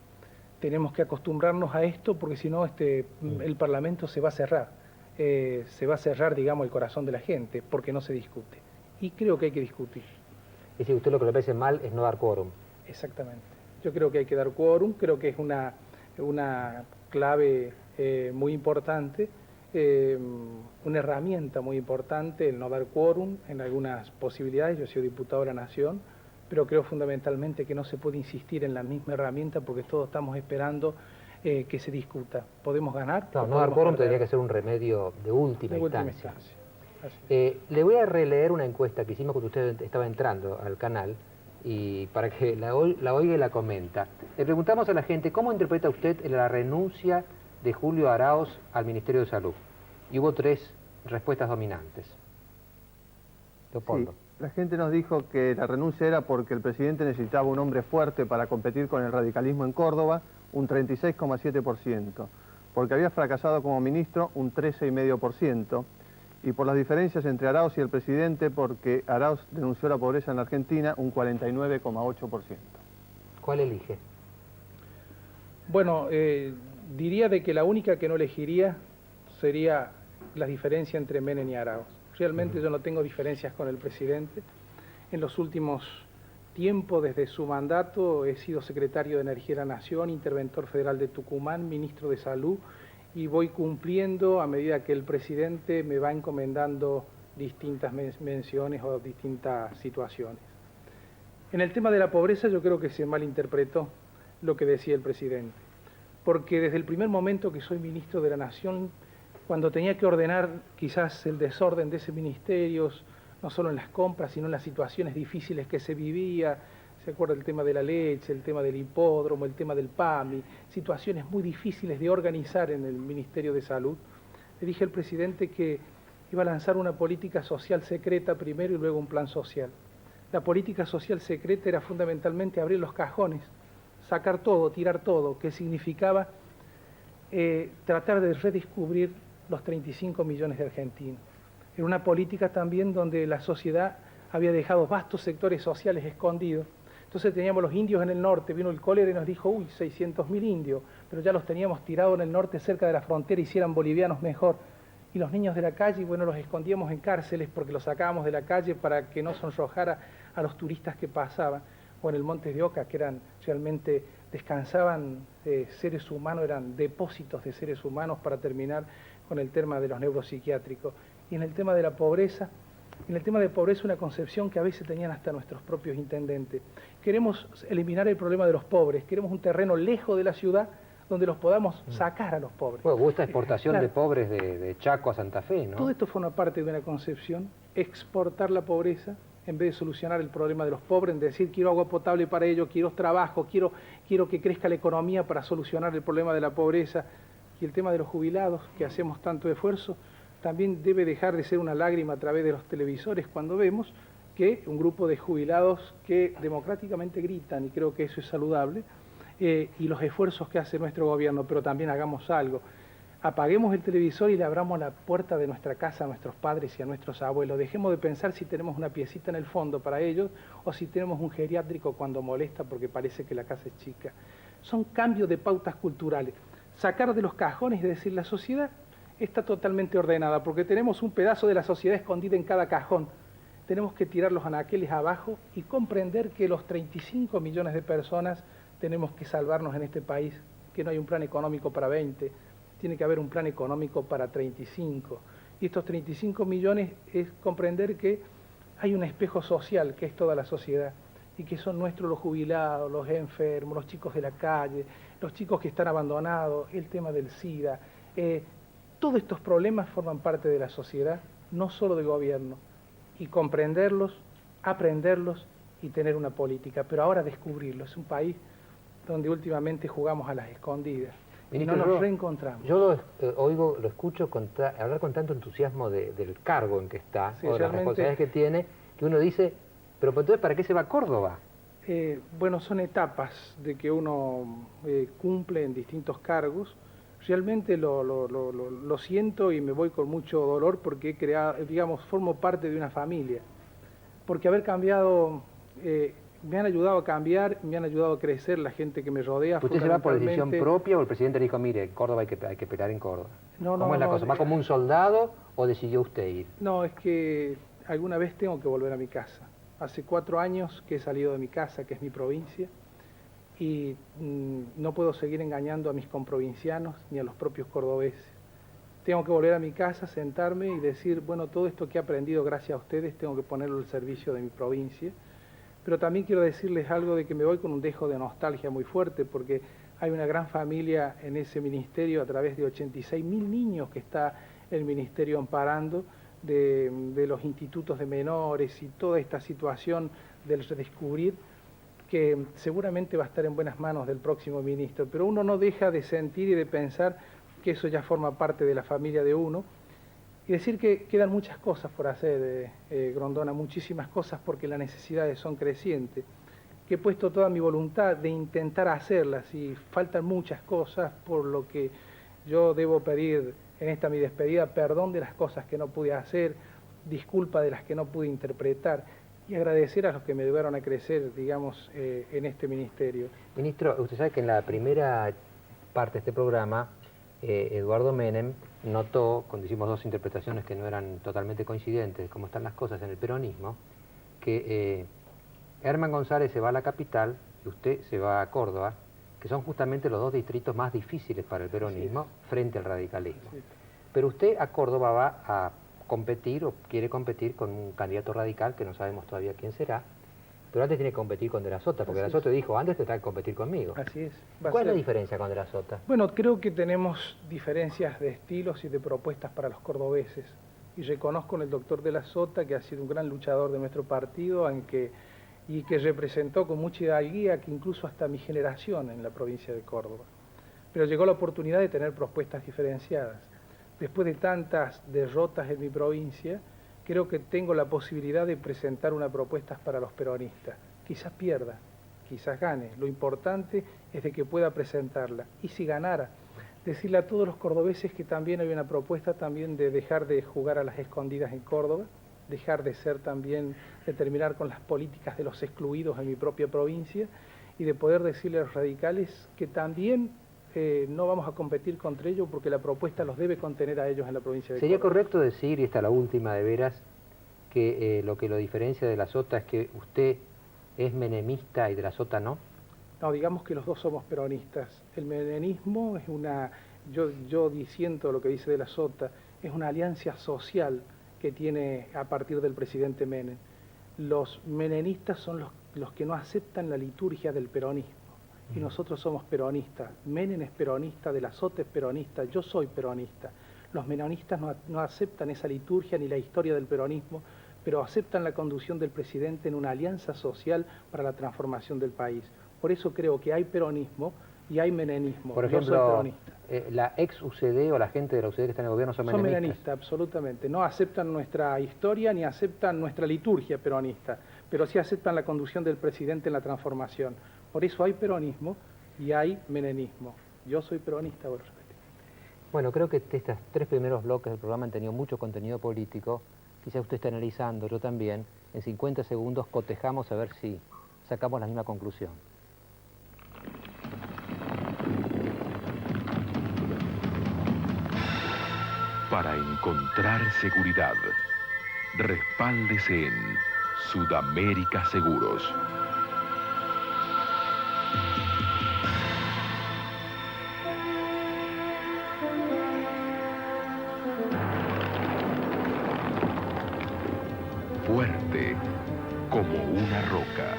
[SPEAKER 5] Tenemos que acostumbrarnos a esto porque si no el Parlamento se va a cerrar. Se va a cerrar, digamos, el corazón de la gente porque no se discute. Y creo que hay que discutir.
[SPEAKER 1] Es decir, usted lo que le parece mal es no dar quórum.
[SPEAKER 5] Exactamente. Yo creo que hay que dar quórum, creo que es una clave muy importante, una herramienta muy importante el no dar quórum en algunas posibilidades. Yo he sido diputado de la Nación, pero creo fundamentalmente que no se puede insistir en la misma herramienta porque todos estamos esperando que se discuta. ¿Podemos ganar?
[SPEAKER 1] Claro, no dar quórum tendría que ser un remedio de última instancia. Le voy a releer una encuesta que hicimos cuando usted estaba entrando al canal y para que la oiga y la comenta. Le preguntamos a la gente, ¿cómo interpreta usted la renuncia de Julio Araoz al Ministerio de Salud? Y hubo 3 respuestas dominantes. Leopoldo.
[SPEAKER 2] Sí, la gente nos dijo que la renuncia era porque el presidente necesitaba un hombre fuerte para competir con el radicalismo en Córdoba, un 36,7%, porque había fracasado como ministro, un 13,5%, y por las diferencias entre Araoz y el presidente, porque Araoz denunció la pobreza en la Argentina, un 49,8%.
[SPEAKER 1] ¿Cuál elige?
[SPEAKER 5] Bueno, diría de que la única que no elegiría sería la diferencia entre Menem y Araoz. Realmente yo no tengo diferencias con el presidente. En los últimos tiempo, desde su mandato, he sido secretario de Energía de la Nación, interventor federal de Tucumán, ministro de Salud, y voy cumpliendo a medida que el presidente me va encomendando distintas menciones o distintas situaciones. En el tema de la pobreza yo creo que se malinterpretó lo que decía el presidente, porque desde el primer momento que soy ministro de la Nación, cuando tenía que ordenar quizás el desorden de ese ministerio, no solo en las compras, sino en las situaciones difíciles que se vivía. ¿Se acuerda el tema de la leche, el tema del hipódromo, el tema del PAMI? Situaciones muy difíciles de organizar en el Ministerio de Salud. Le dije al presidente que iba a lanzar una política social secreta primero y luego un plan social. La política social secreta era fundamentalmente abrir los cajones, sacar todo, tirar todo, que significaba tratar de redescubrir los 35 millones de argentinos. Era una política también donde la sociedad había dejado vastos sectores sociales escondidos. Entonces teníamos los indios en el norte, vino el cólera y nos dijo, uy, 600.000 indios, pero ya los teníamos tirados en el norte cerca de la frontera y si eran bolivianos mejor. Y los niños de la calle, bueno, los escondíamos en cárceles porque los sacábamos de la calle para que no sonrojara a los turistas que pasaban. O en el Monte de Oca, que eran realmente, descansaban seres humanos, eran depósitos de seres humanos para terminar con el tema de los neuropsiquiátricos. Y en el tema de la pobreza, una concepción que a veces tenían hasta nuestros propios intendentes. Queremos eliminar el problema de los pobres, queremos un terreno lejos de la ciudad donde los podamos sacar a los pobres.
[SPEAKER 1] Bueno, hubo esta exportación de pobres de Chaco a Santa Fe, ¿no?
[SPEAKER 5] Todo esto forma parte de una concepción, exportar la pobreza, en vez de solucionar el problema de los pobres, en decir quiero agua potable para ellos, quiero trabajo, quiero que crezca la economía para solucionar el problema de la pobreza. Y el tema de los jubilados, que hacemos tanto esfuerzo, también debe dejar de ser una lágrima a través de los televisores cuando vemos que un grupo de jubilados que democráticamente gritan, y creo que eso es saludable, y los esfuerzos que hace nuestro gobierno, pero también hagamos algo. Apaguemos el televisor y le abramos la puerta de nuestra casa a nuestros padres y a nuestros abuelos. Dejemos de pensar si tenemos una piecita en el fondo para ellos o si tenemos un geriátrico cuando molesta porque parece que la casa es chica. Son cambios de pautas culturales. Sacar de los cajones y decir la sociedad está totalmente ordenada porque tenemos un pedazo de la sociedad escondida en cada cajón. Tenemos que tirar los anaqueles abajo y comprender que los 35 millones de personas tenemos que salvarnos en este país, que no hay un plan económico para 20, tiene que haber un plan económico para 35. Y estos 35 millones es comprender que hay un espejo social que es toda la sociedad y que son nuestros los jubilados, los enfermos, los chicos de la calle, los chicos que están abandonados, el tema del SIDA. Todos estos problemas forman parte de la sociedad, no solo del gobierno, y comprenderlos, aprenderlos y tener una política, pero ahora descubrirlos. Es un país donde últimamente jugamos a las escondidas.
[SPEAKER 1] Ministro,
[SPEAKER 5] y no nos reencontramos.
[SPEAKER 1] Yo lo escucho hablar con tanto entusiasmo del cargo en que está,
[SPEAKER 5] Sí,
[SPEAKER 1] o de las responsabilidades que tiene, que uno dice, pero entonces, ¿para qué se va a Córdoba?
[SPEAKER 5] Bueno, son etapas de que uno cumple en distintos cargos. Realmente lo siento y me voy con mucho dolor porque he creado, digamos, formo parte de una familia. Porque haber cambiado... me han ayudado a cambiar, me han ayudado a crecer la gente que me rodea.
[SPEAKER 1] ¿Usted se va por decisión propia o el presidente le dijo, mire, Córdoba hay que pelear en Córdoba? ¿Cómo es la cosa? ¿Va como un soldado o decidió usted ir?
[SPEAKER 5] No, es que alguna vez tengo que volver a mi casa. Hace 4 años que he salido de mi casa, que es mi provincia, y no puedo seguir engañando a mis comprovincianos ni a los propios cordobeses. Tengo que volver a mi casa, sentarme y decir, bueno, todo esto que he aprendido gracias a ustedes tengo que ponerlo al servicio de mi provincia. Pero también quiero decirles algo de que me voy con un dejo de nostalgia muy fuerte, porque hay una gran familia en ese ministerio a través de 86.000 niños que está el ministerio amparando, de los institutos de menores y toda esta situación del redescubrir, que seguramente va a estar en buenas manos del próximo ministro. Pero uno no deja de sentir y de pensar que eso ya forma parte de la familia de uno. Y decir que quedan muchas cosas por hacer, Grondona, muchísimas cosas porque las necesidades son crecientes, que he puesto toda mi voluntad de intentar hacerlas y faltan muchas cosas, por lo que yo debo pedir en esta mi despedida perdón de las cosas que no pude hacer, disculpa de las que no pude interpretar y agradecer a los que me ayudaron a crecer, digamos, en este ministerio.
[SPEAKER 1] Ministro, usted sabe que en la primera parte de este programa, Eduardo Menem notó, cuando hicimos 2 interpretaciones que no eran totalmente coincidentes, cómo están las cosas en el peronismo, que Herman González se va a la capital y usted se va a Córdoba, que son justamente los 2 distritos más difíciles para el peronismo frente al radicalismo. Sí. Pero usted a Córdoba va a competir o quiere competir con un candidato radical que no sabemos todavía quién será, pero antes tiene que competir con De la Sota, porque De la Sota dijo, antes tendrá que competir conmigo.
[SPEAKER 5] Así es.
[SPEAKER 1] ¿Cuál es la diferencia con De la Sota?
[SPEAKER 5] Bueno, creo que tenemos diferencias de estilos y de propuestas para los cordobeses. Y reconozco en el doctor De la Sota que ha sido un gran luchador de nuestro partido y que representó con mucha hidalguía que incluso hasta mi generación en la provincia de Córdoba. Pero llegó la oportunidad de tener propuestas diferenciadas. Después de tantas derrotas en mi provincia, creo que tengo la posibilidad de presentar una propuesta para los peronistas. Quizás pierda, quizás gane. Lo importante es de que pueda presentarla. Y si ganara, decirle a todos los cordobeses que también hay una propuesta también de dejar de jugar a las escondidas en Córdoba, dejar de ser también, de terminar con las políticas de los excluidos en mi propia provincia y de poder decirle a los radicales que también no vamos a competir contra ellos porque la propuesta los debe contener a ellos en la provincia de Córdoba.
[SPEAKER 1] ¿Sería correcto decir, y esta es la última de veras, que lo diferencia de la Sota es que usted es menemista y De la Sota no?
[SPEAKER 5] No, digamos que los dos somos peronistas. El menemismo es una, yo disiento lo que dice De la Sota, es una alianza social que tiene a partir del presidente Menem. Los menemistas son los que no aceptan la liturgia del peronismo. Y nosotros somos peronistas. Menem es peronista, De la Sota es peronista, yo soy peronista. Los menonistas no aceptan esa liturgia ni la historia del peronismo, pero aceptan la conducción del presidente en una alianza social para la transformación del país. Por eso creo que hay peronismo y hay menemismo.
[SPEAKER 1] Por ejemplo, la ex UCD o la gente de la UCD que está en el gobierno son menemistas.
[SPEAKER 5] Son menemistas, absolutamente. No aceptan nuestra historia ni aceptan nuestra liturgia peronista, pero sí aceptan la conducción del presidente en la transformación. Por eso hay peronismo y hay menemismo. Yo soy peronista, por respeto.
[SPEAKER 1] Bueno, creo que estos 3 primeros bloques del programa han tenido mucho contenido político. Quizá usted esté analizando, yo también. En 50 segundos cotejamos a ver si sacamos la misma conclusión.
[SPEAKER 6] Para encontrar seguridad, respáldese en Sudamérica Seguros. fuerte como una roca.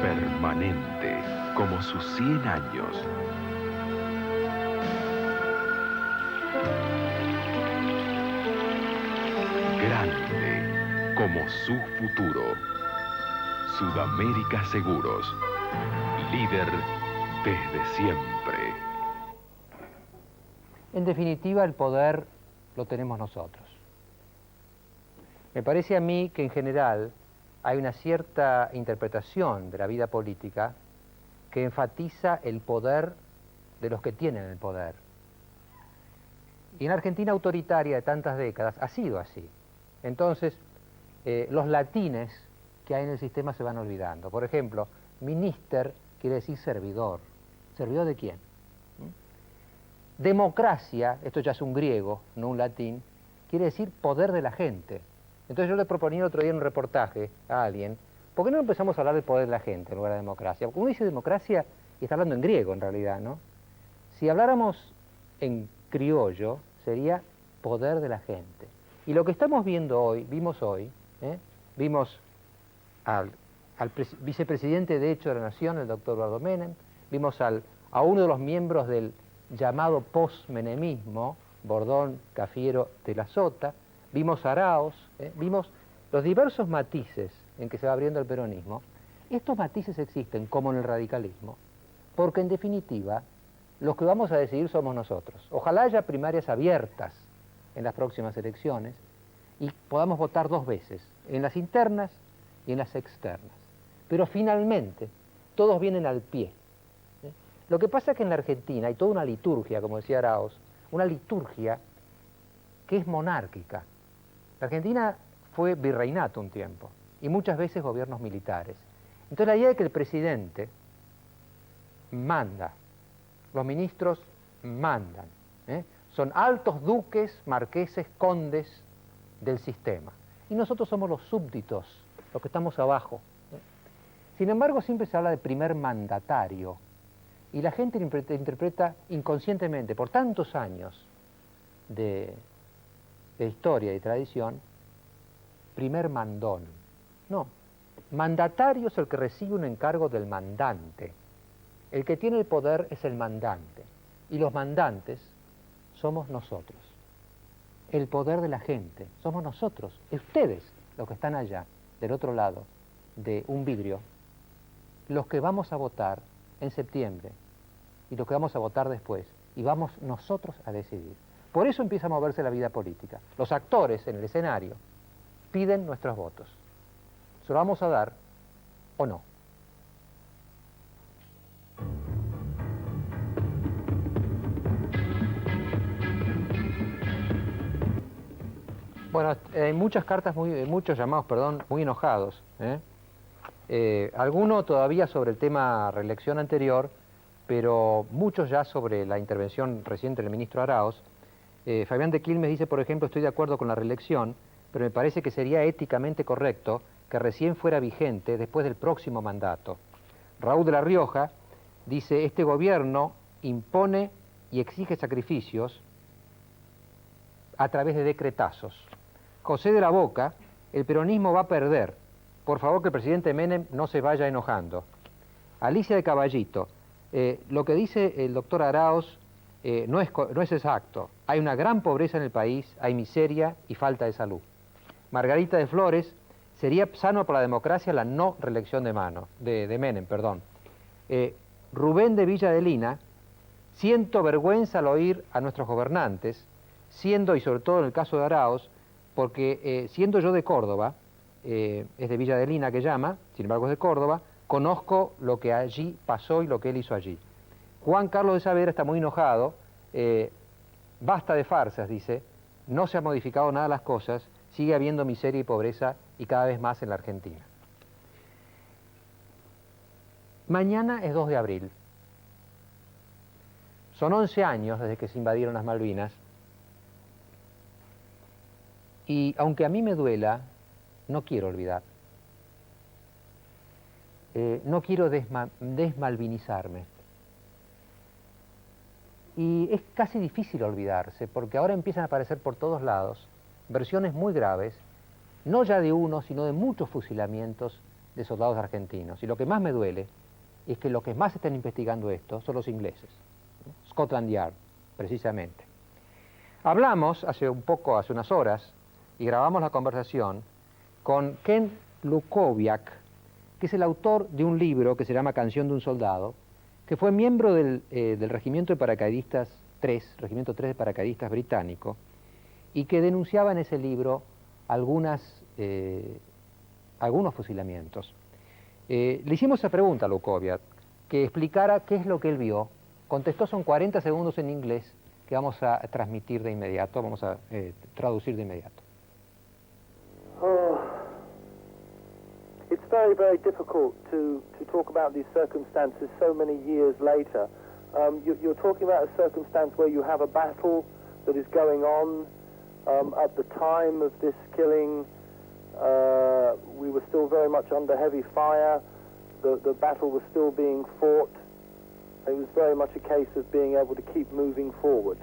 [SPEAKER 6] Permanente como sus 100 años. Grande como su futuro. Sudamérica Seguros, líder desde siempre.
[SPEAKER 1] En definitiva, el poder lo tenemos nosotros. Me parece a mí que en general hay una cierta interpretación de la vida política que enfatiza el poder de los que tienen el poder. Y en Argentina autoritaria de tantas décadas ha sido así. Entonces, los latines que hay en el sistema se van olvidando. Por ejemplo, minister quiere decir servidor. ¿Servidor de quién? Democracia, esto ya es un griego, no un latín, quiere decir poder de la gente. Entonces yo le proponía el otro día en un reportaje a alguien, ¿por qué no empezamos a hablar del poder de la gente en lugar de democracia? Porque uno dice democracia y está hablando en griego en realidad, ¿no? Si habláramos en criollo, sería poder de la gente. Y lo que estamos viendo hoy, vimos al vicepresidente de hecho de la Nación, el doctor Eduardo Menem, vimos a uno de los miembros del llamado post-menemismo, Bordón, Cafiero, de la Sota, vimos a Arauz, vimos los diversos matices en que se va abriendo el peronismo. Estos matices existen, como en el radicalismo, porque en definitiva los que vamos a decidir somos nosotros. Ojalá haya primarias abiertas en las próximas elecciones y podamos votar 2 veces, en las internas y en las externas. Pero finalmente todos vienen al pie. Lo que pasa es que en la Argentina hay toda una liturgia, como decía Arauz, una liturgia que es monárquica. La Argentina fue virreinato un tiempo y muchas veces gobiernos militares. Entonces la idea de que el presidente manda, los ministros mandan, son altos duques, marqueses, condes del sistema. Y nosotros somos los súbditos, los que estamos abajo. Sin embargo, siempre se habla de primer mandatario. Y la gente interpreta inconscientemente, por tantos años de historia y tradición, primer mandón. No, mandatario es el que recibe un encargo del mandante. El que tiene el poder es el mandante. Y los mandantes somos nosotros. El poder de la gente somos nosotros. Ustedes, los que están allá, del otro lado de un vidrio, los que vamos a votar en septiembre y los que vamos a votar después, y vamos nosotros a decidir. Por eso empieza a moverse la vida política. Los actores en el escenario piden nuestros votos. ¿Se lo vamos a dar o no? Bueno, hay muchas cartas, muchos llamados, perdón, muy enojados. Alguno todavía sobre el tema reelección anterior, pero muchos ya sobre la intervención reciente del ministro Arauz. Fabián de Quilmes dice, por ejemplo, estoy de acuerdo con la reelección, pero me parece que sería éticamente correcto que recién fuera vigente después del próximo mandato. Raúl de la Rioja dice, este gobierno impone y exige sacrificios a través de decretazos. José de la Boca, el peronismo va a perder. Por favor, que el presidente Menem no se vaya enojando. Alicia de Caballito, lo que dice el doctor Arauz no es exacto. Hay una gran pobreza en el país, hay miseria y falta de salud. Margarita de Flores, sería sano para la democracia la no reelección de Menem, perdón. Rubén de Villa de Lina, siento vergüenza al oír a nuestros gobernantes, siendo, y sobre todo en el caso de Arauz, porque siendo yo de Córdoba, es de Villa de Lina que llama, sin embargo es de Córdoba, conozco lo que allí pasó y lo que él hizo allí. Juan Carlos de Saavedra está muy enojado, basta de farsas, dice, no se ha modificado nada las cosas, sigue habiendo miseria y pobreza y cada vez más en la Argentina. Mañana es 2 de abril. Son 11 años desde que se invadieron las Malvinas. Y aunque a mí me duela, no quiero olvidar. No quiero desmalvinizarme. Y es casi difícil olvidarse, porque ahora empiezan a aparecer por todos lados versiones muy graves, no ya de uno, sino de muchos fusilamientos de soldados argentinos. Y lo que más me duele es que los que más están investigando esto son los ingleses, ¿no? Scotland Yard, precisamente. Hablamos hace unas horas, y grabamos la conversación con Ken Lukowiak, que es el autor de un libro que se llama Canción de un Soldado, que fue miembro del Regimiento de Paracaidistas 3, Regimiento 3 de Paracaidistas británico, y que denunciaba en ese libro algunos fusilamientos. Le hicimos esa pregunta a Lukowiak, que explicara qué es lo que él vio. Contestó, son 40 segundos en inglés, que vamos a transmitir de inmediato, vamos a traducir de inmediato.
[SPEAKER 7] Oh, it's very, very difficult to talk about these circumstances so many years later. You're talking about a circumstance where you have a battle that is going on. At the time of this killing, we were still very much under heavy fire. The battle was still being fought. It was very much a case of being able to keep moving forward.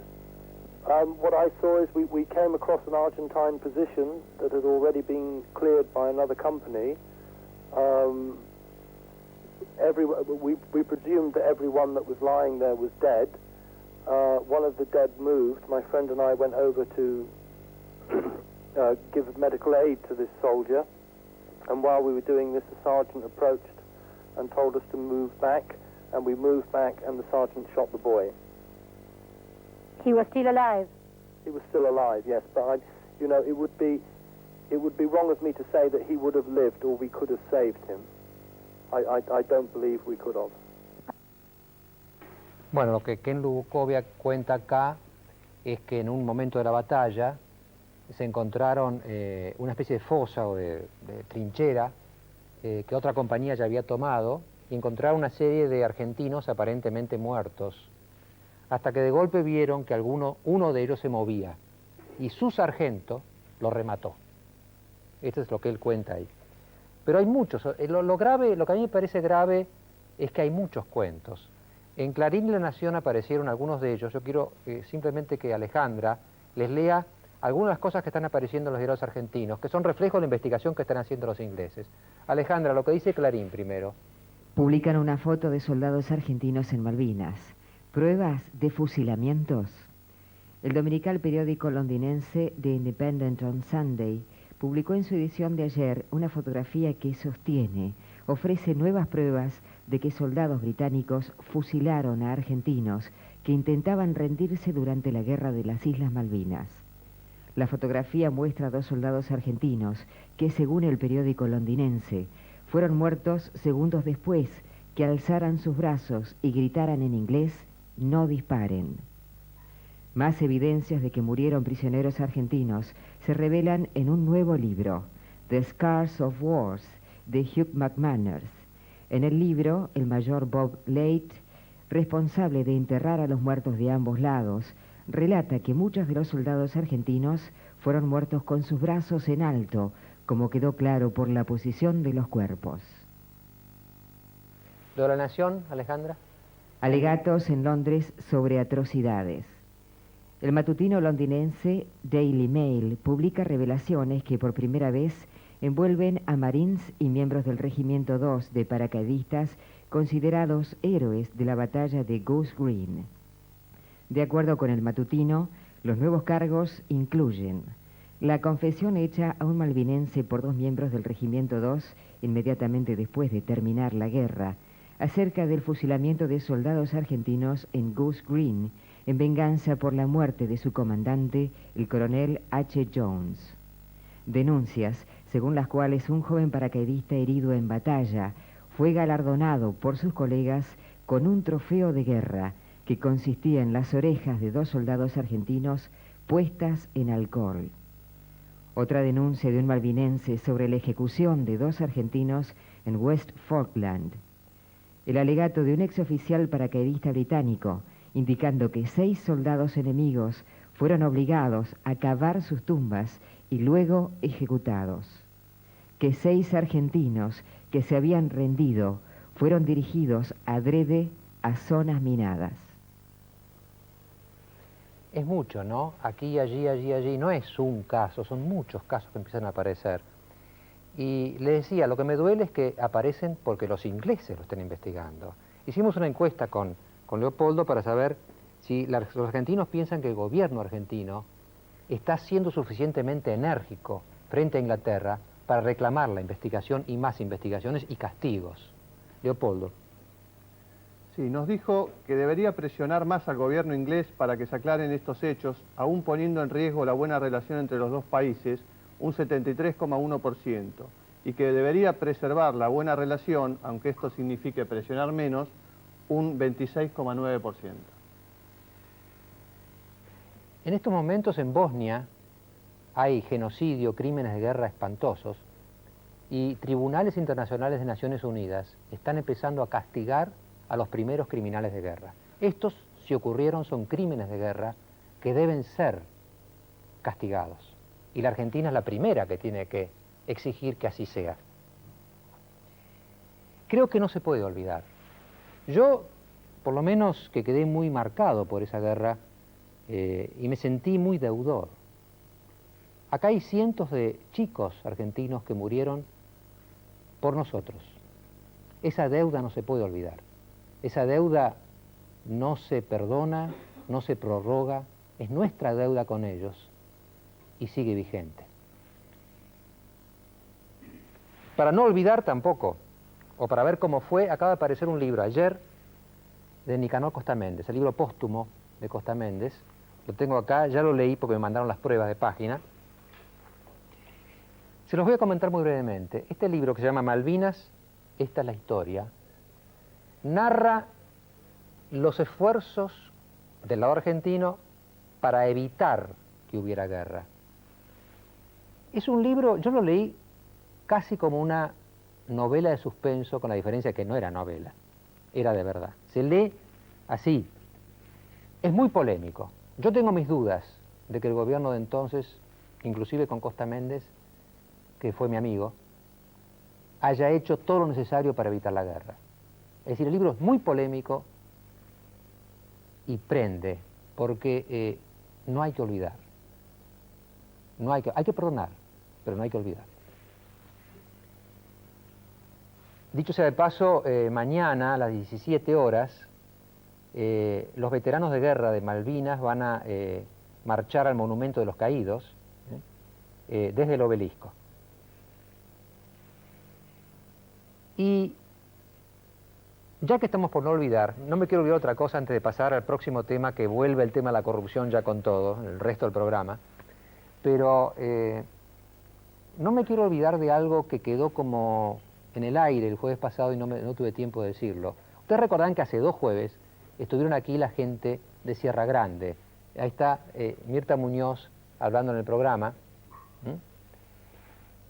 [SPEAKER 7] What I saw is we came across an Argentine position that had already been cleared by another company. We presumed that everyone that was lying there was dead. One of the dead moved. My friend and I went over to give medical aid to this soldier. And while we were doing this, the sergeant approached and told us to move back. And we moved back, and the sergeant shot the boy.
[SPEAKER 8] He was still alive?
[SPEAKER 7] He was still alive, yes. But, it would be wrong of me to say that he would have lived or we could have saved him. I don't believe we could have.
[SPEAKER 1] Bueno, lo que Ken Lukowiak cuenta acá es que en un momento de la batalla se encontraron una especie de fosa o de trinchera que otra compañía ya había tomado, y encontraron una serie de argentinos aparentemente muertos, hasta que de golpe vieron que uno de ellos se movía, y su sargento lo remató. Esto es lo que él cuenta ahí. Pero hay muchos. Lo que a mí me parece grave es que hay muchos cuentos. En Clarín y La Nación aparecieron algunos de ellos. Yo quiero simplemente que Alejandra les lea algunas de las cosas que están apareciendo en los diarios argentinos, que son reflejo de la investigación que están haciendo los ingleses. Alejandra, lo que dice Clarín primero.
[SPEAKER 9] Publican una foto de soldados argentinos en Malvinas. ¿Pruebas de fusilamientos? El dominical periódico londinense The Independent on Sunday publicó en su edición de ayer una fotografía que ofrece nuevas pruebas de que soldados británicos fusilaron a argentinos que intentaban rendirse durante la guerra de las Islas Malvinas. La fotografía muestra a 2 soldados argentinos que, según el periódico londinense, fueron muertos segundos después que alzaran sus brazos y gritaran en inglés: "No disparen". Más evidencias de que murieron prisioneros argentinos se revelan en un nuevo libro, The Scars of Wars, de Hugh McManus. En el libro, el mayor Bob Late, responsable de enterrar a los muertos de ambos lados, relata que muchos de los soldados argentinos fueron muertos con sus brazos en alto, como quedó claro por la posición de los cuerpos.
[SPEAKER 1] ¿De La Nación, Alejandra?
[SPEAKER 9] Alegatos en Londres sobre atrocidades. El matutino londinense Daily Mail publica revelaciones que por primera vez envuelven a marines y miembros del Regimiento 2 de paracaidistas considerados héroes de la batalla de Goose Green. De acuerdo con el matutino, los nuevos cargos incluyen la confesión hecha a un malvinense por 2 miembros del Regimiento 2 inmediatamente después de terminar la guerra, acerca del fusilamiento de soldados argentinos en Goose Green, en venganza por la muerte de su comandante, el coronel H. Jones. Denuncias según las cuales un joven paracaidista herido en batalla fue galardonado por sus colegas con un trofeo de guerra que consistía en las orejas de 2 soldados argentinos puestas en alcohol. Otra denuncia de un malvinense sobre la ejecución de 2 argentinos en West Falkland. El alegato de un exoficial paracaidista británico, indicando que 6 soldados enemigos fueron obligados a cavar sus tumbas y luego ejecutados. Que 6 argentinos que se habían rendido fueron dirigidos adrede a zonas minadas.
[SPEAKER 1] es mucho, ¿no? Aquí, allí, allí, allí. No es un caso, son muchos casos que empiezan a aparecer. Y le decía, lo que me duele es que aparecen porque los ingleses lo están investigando. Hicimos una encuesta con Leopoldo para saber si los argentinos piensan que el gobierno argentino está siendo suficientemente enérgico frente a Inglaterra para reclamar la investigación y más investigaciones y castigos. Leopoldo.
[SPEAKER 2] Sí, nos dijo que debería presionar más al gobierno inglés para que se aclaren estos hechos, aún poniendo en riesgo la buena relación entre los dos países, un 73,1%, y que debería preservar la buena relación, aunque esto signifique presionar menos, un 26,9%.
[SPEAKER 1] En estos momentos en Bosnia hay genocidio, crímenes de guerra espantosos, y tribunales internacionales de Naciones Unidas están empezando a castigar a los primeros criminales de guerra. Estos, si ocurrieron, son crímenes de guerra que deben ser castigados. Y la Argentina es la primera que tiene que exigir que así sea. Creo que no se puede olvidar. Yo, por lo menos, que quedé muy marcado por esa guerra y me sentí muy deudor. Acá hay cientos de chicos argentinos que murieron por nosotros. Esa deuda no se puede olvidar. Esa deuda no se perdona, no se prorroga, es nuestra deuda con ellos y sigue vigente. Para no olvidar tampoco, o para ver cómo fue, acaba de aparecer un libro ayer de Nicanor Costa Méndez, el libro póstumo de Costa Méndez. Lo tengo acá, ya lo leí porque me mandaron las pruebas de página. Se los voy a comentar muy brevemente. Este libro que se llama Malvinas, esta es la historia, narra los esfuerzos del lado argentino para evitar que hubiera guerra. Es un libro, yo lo leí casi como una novela de suspenso, con la diferencia que no era novela, era de verdad. Se lee así. Es muy polémico. Yo tengo mis dudas de que el gobierno de entonces, inclusive con Costa Méndez, que fue mi amigo, haya hecho todo lo necesario para evitar la guerra. Es decir, el libro es muy polémico y prende, porque no hay que olvidar. Hay que perdonar, pero no hay que olvidar. Dicho sea de paso, mañana a las 17 horas, los veteranos de guerra de Malvinas van a marchar al Monumento de los Caídos desde el obelisco. Y ya que estamos por no olvidar, no me quiero olvidar otra cosa antes de pasar al próximo tema, que vuelve el tema de la corrupción ya con todo, el resto del programa, pero no me quiero olvidar de algo que quedó como en el aire el jueves pasado y no tuve tiempo de decirlo. Ustedes recordarán que hace 2 jueves estuvieron aquí la gente de Sierra Grande. Ahí está Mirta Muñoz hablando en el programa.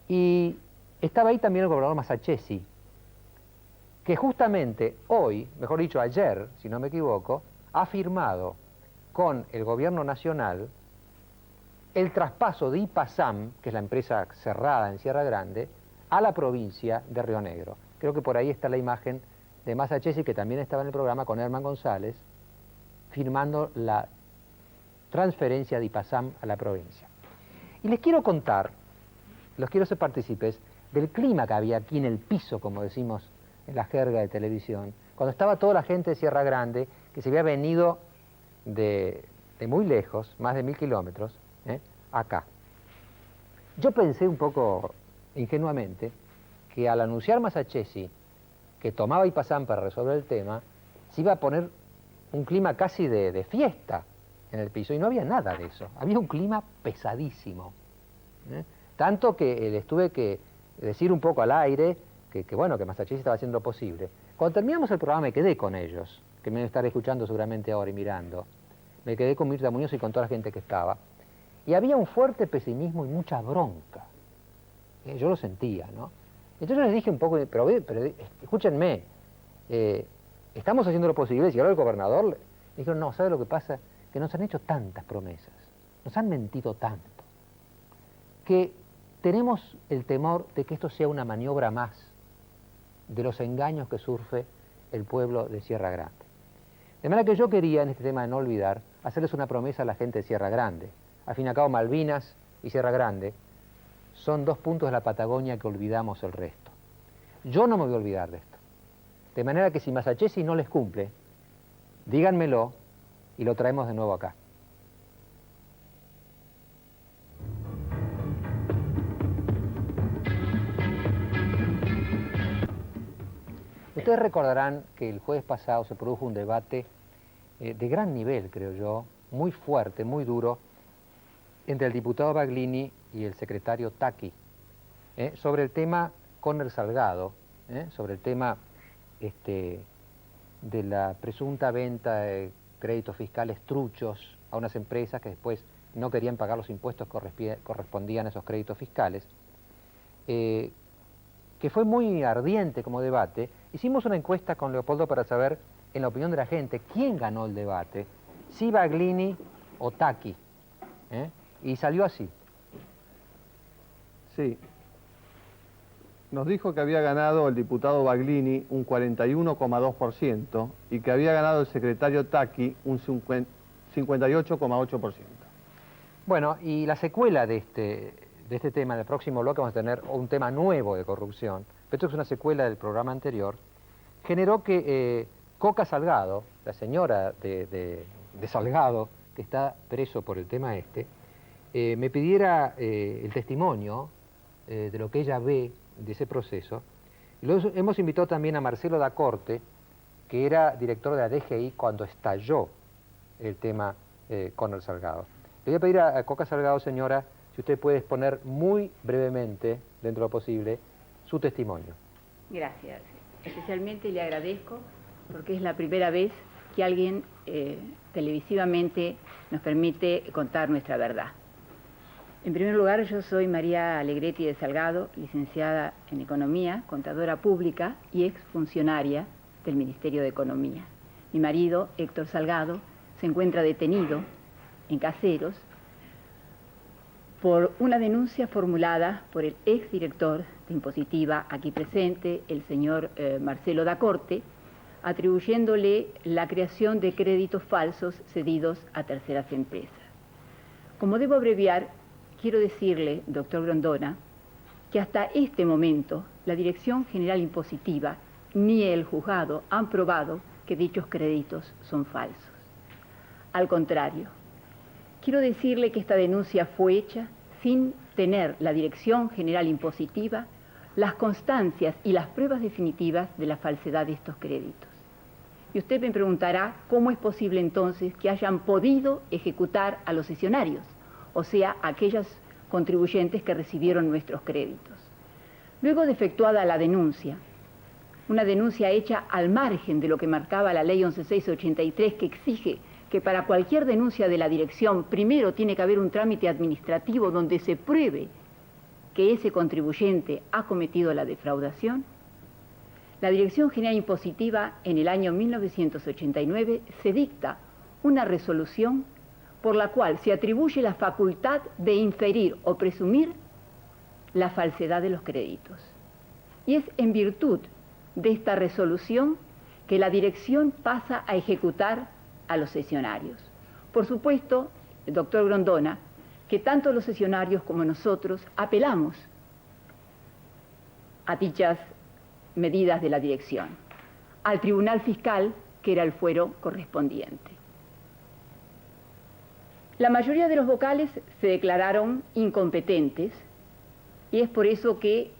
[SPEAKER 1] Y estaba ahí también el gobernador Masachesi, que justamente hoy, mejor dicho ayer, si no me equivoco, ha firmado con el gobierno nacional el traspaso de IPASAM, que es la empresa cerrada en Sierra Grande, a la provincia de Río Negro. Creo que por ahí está la imagen de Masachesi, que también estaba en el programa con Herman González, firmando la transferencia de IPASAM a la provincia. Y les quiero contar, los quiero ser partícipes, del clima que había aquí en el piso, como decimos en la jerga de televisión, cuando estaba toda la gente de Sierra Grande, que se había venido de muy lejos, más de 1000 kilómetros, acá. Yo pensé un poco ingenuamente que al anunciar Masachesi que tomaba IPASAM para resolver el tema, se iba a poner un clima casi de fiesta en el piso, y no había nada de eso. Había un clima pesadísimo. Tanto que les tuve que decir un poco al aire que bueno, que Masachesi estaba haciendo lo posible. Cuando terminamos el programa me quedé con ellos, que me van a estar escuchando seguramente ahora y mirando. Me quedé con Mirta Muñoz y con toda la gente que estaba. Y había un fuerte pesimismo y mucha bronca. Yo lo sentía, ¿no? Entonces les dije un poco, pero escúchenme, estamos haciendo lo posible. Y ahora el gobernador le dijeron, no, ¿sabe lo que pasa? Que nos han hecho tantas promesas, nos han mentido tanto, que tenemos el temor de que esto sea una maniobra más de los engaños que sufre el pueblo de Sierra Grande. De manera que yo quería, en este tema de no olvidar, hacerles una promesa a la gente de Sierra Grande. Al fin y al cabo, Malvinas y Sierra Grande son dos puntos de la Patagonia que olvidamos el resto. Yo no me voy a olvidar de esto. De manera que si Massachetti no les cumple, díganmelo y lo traemos de nuevo acá. Ustedes recordarán que el jueves pasado se produjo un debate de gran nivel, creo yo, muy fuerte, muy duro, entre el diputado Baglini y el secretario Tacchi, sobre el tema Conner Salgado, sobre el tema de la presunta venta de créditos fiscales truchos a unas empresas que después no querían pagar los impuestos que correspondían a esos créditos fiscales, que fue muy ardiente como debate. Hicimos una encuesta con Leopoldo para saber, en la opinión de la gente, quién ganó el debate, si Baglini o Tacchi, y salió así.
[SPEAKER 2] Sí. Nos dijo que había ganado el diputado Baglini un 41,2% y que había ganado el secretario Tacchi un 58,8%.
[SPEAKER 1] Bueno, y la secuela de este tema, en el próximo bloque vamos a tener un tema nuevo de corrupción, pero esto es una secuela del programa anterior, generó que Coca Salgado, la señora de Salgado, que está preso por el tema me pidiera el testimonio de lo que ella ve de ese proceso. Y luego hemos invitado también a Marcelo Da Corte, que era director de la DGI cuando estalló el tema Conner Salgado. Le voy a pedir a Coca Salgado, señora, si usted puede exponer muy brevemente, dentro de lo posible, su testimonio.
[SPEAKER 10] Gracias. Especialmente le agradezco porque es la primera vez que alguien televisivamente nos permite contar nuestra verdad. En primer lugar, yo soy María Alegretti de Salgado, licenciada en Economía, contadora pública y exfuncionaria del Ministerio de Economía. Mi marido, Héctor Salgado, se encuentra detenido en Caseros por una denuncia formulada por el exdirector de Impositiva, aquí presente, el señor Marcelo Da Corte, atribuyéndole la creación de créditos falsos cedidos a terceras empresas. Como debo abreviar, quiero decirle, doctor Grondona, que hasta este momento la Dirección General Impositiva ni el juzgado han probado que dichos créditos son falsos. Al contrario, quiero decirle que esta denuncia fue hecha sin tener la Dirección General Impositiva las constancias y las pruebas definitivas de la falsedad de estos créditos. Y usted me preguntará cómo es posible entonces que hayan podido ejecutar a los cesionarios, o sea, aquellos contribuyentes que recibieron nuestros créditos. Luego de efectuada la denuncia, una denuncia hecha al margen de lo que marcaba la ley 11683, que exige que para cualquier denuncia de la dirección primero tiene que haber un trámite administrativo donde se pruebe que ese contribuyente ha cometido la defraudación, la Dirección General Impositiva en el año 1989 se dicta una resolución por la cual se atribuye la facultad de inferir o presumir la falsedad de los créditos. Y es en virtud de esta resolución que la dirección pasa a ejecutar a los cesionarios. Por supuesto, el doctor Grondona, que tanto los cesionarios como nosotros apelamos a dichas medidas de la dirección, al Tribunal Fiscal, que era el fuero correspondiente. La mayoría de los vocales se declararon incompetentes y es por eso que,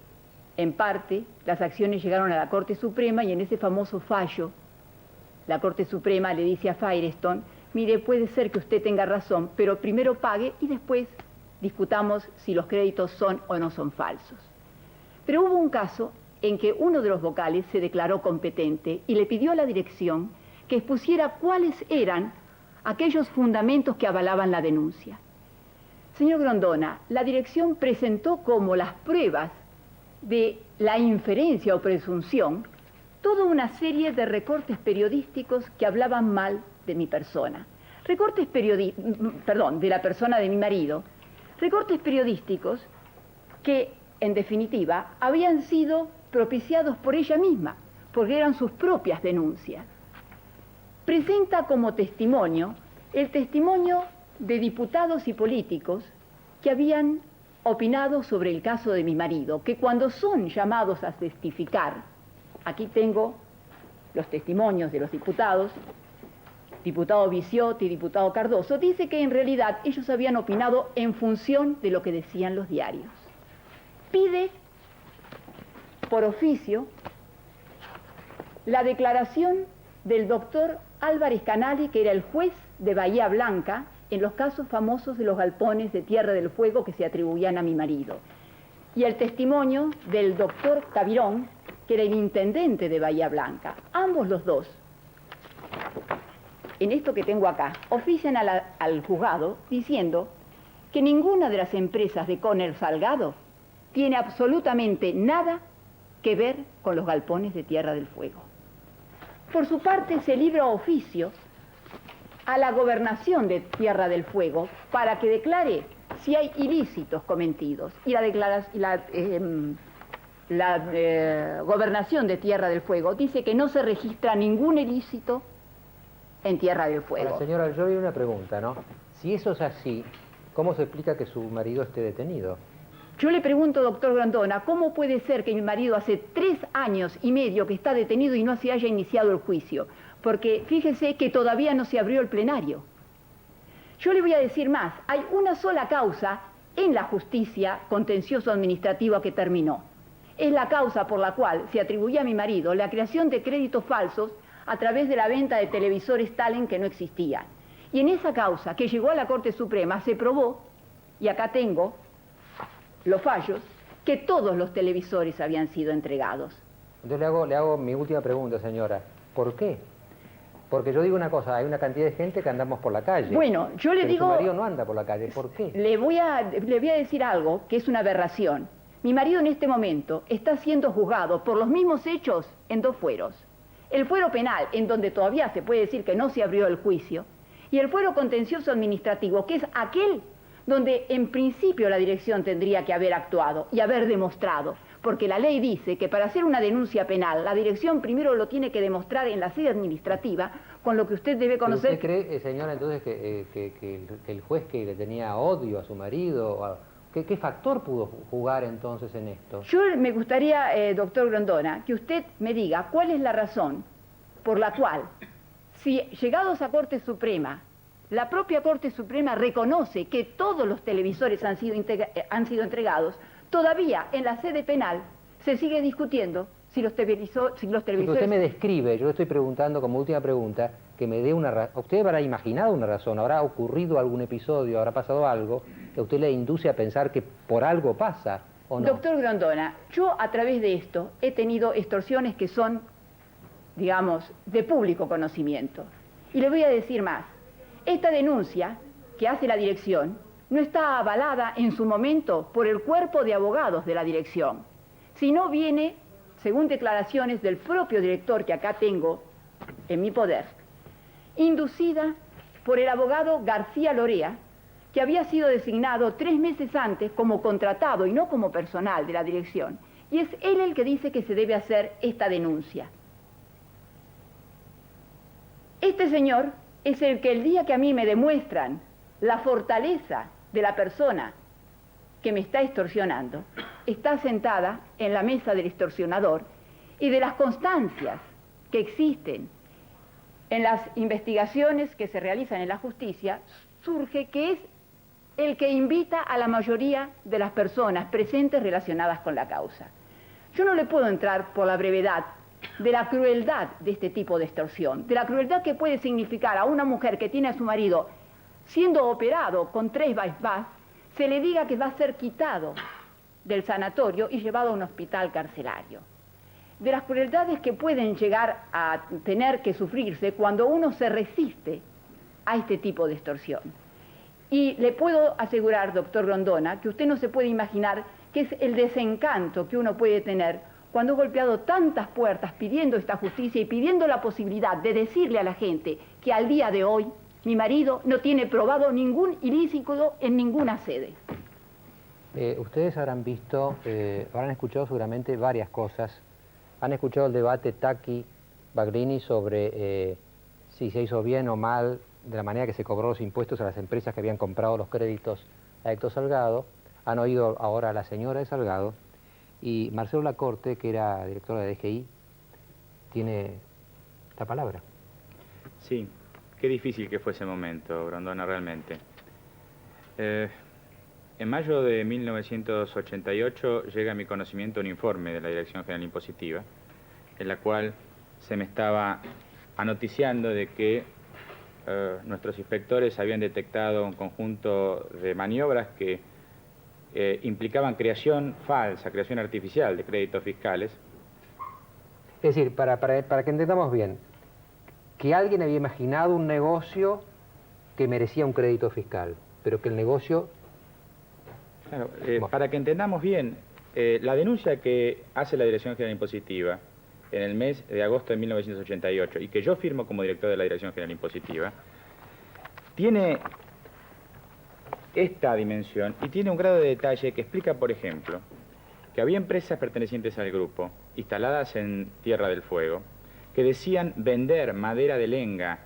[SPEAKER 10] en parte, las acciones llegaron a la Corte Suprema y en ese famoso fallo, la Corte Suprema le dice a Firestone, mire, puede ser que usted tenga razón, pero primero pague y después discutamos si los créditos son o no son falsos. Pero hubo un caso en que uno de los vocales se declaró competente y le pidió a la dirección que expusiera cuáles eran aquellos fundamentos que avalaban la denuncia. Señor Grondona, la dirección presentó como las pruebas de la inferencia o presunción toda una serie de recortes periodísticos que hablaban mal de mi persona. Recortes de la persona de mi marido. Recortes periodísticos que, en definitiva, habían sido propiciados por ella misma, porque eran sus propias denuncias. Presenta como testimonio el testimonio de diputados y políticos que habían opinado sobre el caso de mi marido, que cuando son llamados a testificar, aquí tengo los testimonios de los diputados, diputado Viciotti, diputado Cardoso, dice que en realidad ellos habían opinado en función de lo que decían los diarios. Pide por oficio la declaración del doctor Álvarez Canali, que era el juez de Bahía Blanca en los casos famosos de los galpones de Tierra del Fuego que se atribuían a mi marido, y el testimonio del doctor Cavirón, que era el intendente de Bahía Blanca. Ambos los dos, en esto que tengo acá, ofician al juzgado diciendo que ninguna de las empresas de Conner Salgado tiene absolutamente nada que ver con los galpones de Tierra del Fuego. Por su parte, se libra oficio a la gobernación de Tierra del Fuego para que declare si hay ilícitos cometidos. Y la gobernación de Tierra del Fuego dice que no se registra ningún ilícito en Tierra del Fuego.
[SPEAKER 1] Ahora, señora, yo vi una pregunta, ¿no? Si eso es así, ¿cómo se explica que su marido esté detenido?
[SPEAKER 10] Yo le pregunto, doctor Grondona, ¿cómo puede ser que mi marido hace 3 años y medio que está detenido y no se haya iniciado el juicio? Porque fíjese que todavía no se abrió el plenario. Yo le voy a decir más, hay una sola causa en la justicia contencioso administrativa que terminó. Es la causa por la cual se atribuía a mi marido la creación de créditos falsos a través de la venta de televisores Talent que no existían. Y en esa causa, que llegó a la Corte Suprema, se probó, y acá tengo los fallos, que todos los televisores habían sido entregados.
[SPEAKER 1] Entonces le hago mi última pregunta, señora. ¿Por qué? Porque yo digo una cosa, hay una cantidad de gente que andamos por la calle.
[SPEAKER 10] Bueno, yo le digo...
[SPEAKER 1] Su marido no anda por la calle, ¿por qué?
[SPEAKER 10] Le voy a decir algo que es una aberración. Mi marido en este momento está siendo juzgado por los mismos hechos en 2 fueros. El fuero penal, en donde todavía se puede decir que no se abrió el juicio, y el fuero contencioso administrativo, que es aquel donde en principio la dirección tendría que haber actuado y haber demostrado, porque la ley dice que para hacer una denuncia penal, la dirección primero lo tiene que demostrar en la sede administrativa, con lo que usted debe conocer...
[SPEAKER 1] ¿Usted cree, señora, entonces que el juez que le tenía odio a su marido... ¿Qué factor pudo jugar entonces en esto?
[SPEAKER 10] Yo me gustaría, doctor Grondona, que usted me diga cuál es la razón por la cual, si llegados a Corte Suprema, la propia Corte Suprema reconoce que todos los televisores han sido entregados, todavía en la sede penal se sigue discutiendo si los televisores...
[SPEAKER 1] Usted me describe, yo le estoy preguntando como última pregunta, que me dé una razón. Usted habrá imaginado una razón, habrá ocurrido algún episodio, habrá pasado algo que a usted le induce a pensar que por algo pasa, ¿o no?
[SPEAKER 10] Doctor Grondona, yo a través de esto he tenido extorsiones que son, digamos, de público conocimiento. Y le voy a decir más, esta denuncia que hace la dirección no está avalada en su momento por el cuerpo de abogados de la dirección, sino viene, según declaraciones del propio director que acá tengo en mi poder, inducida por el abogado García Lorea, que había sido designado 3 meses antes como contratado y no como personal de la dirección. Y es él el que dice que se debe hacer esta denuncia. Este señor es el que el día que a mí me demuestran la fortaleza de la persona que me está extorsionando, está sentada en la mesa del extorsionador, y de las constancias que existen en las investigaciones que se realizan en la justicia, surge que es el que invita a la mayoría de las personas presentes relacionadas con la causa. Yo no le puedo entrar por la brevedad de la crueldad de este tipo de extorsión, de la crueldad que puede significar a una mujer que tiene a su marido siendo operado con 3 bypass, se le diga que va a ser quitado del sanatorio y llevado a un hospital carcelario. De las crueldades que pueden llegar a tener que sufrirse cuando uno se resiste a este tipo de extorsión. Y le puedo asegurar, doctor Grondona, que usted no se puede imaginar qué es el desencanto que uno puede tener cuando ha golpeado tantas puertas pidiendo esta justicia y pidiendo la posibilidad de decirle a la gente que al día de hoy mi marido no tiene probado ningún ilícito en ninguna sede.
[SPEAKER 1] Ustedes habrán visto, habrán escuchado seguramente varias cosas. Han escuchado el debate Tacchi-Bagrini sobre si se hizo bien o mal de la manera que se cobró los impuestos a las empresas que habían comprado los créditos a Héctor Salgado. Han oído ahora a la señora de Salgado, y Marcelo Lacorte, que era director de DGI, tiene la palabra.
[SPEAKER 11] Sí, qué difícil que fue ese momento, Grondona, realmente. En mayo de 1988 llega a mi conocimiento un informe de la Dirección General Impositiva, en la cual se me estaba anoticiando de que nuestros inspectores habían detectado un conjunto de maniobras que implicaban creación falsa, creación artificial de créditos fiscales.
[SPEAKER 1] Es decir, para que entendamos bien, que alguien había imaginado un negocio que merecía un crédito fiscal, pero que el negocio...
[SPEAKER 11] Claro, para que entendamos bien, la denuncia que hace la Dirección General Impositiva en el mes de agosto de 1988 y que yo firmo como director de la Dirección General Impositiva, tiene esta dimensión y tiene un grado de detalle que explica, por ejemplo, que había empresas pertenecientes al grupo, instaladas en Tierra del Fuego, que decían vender madera de lenga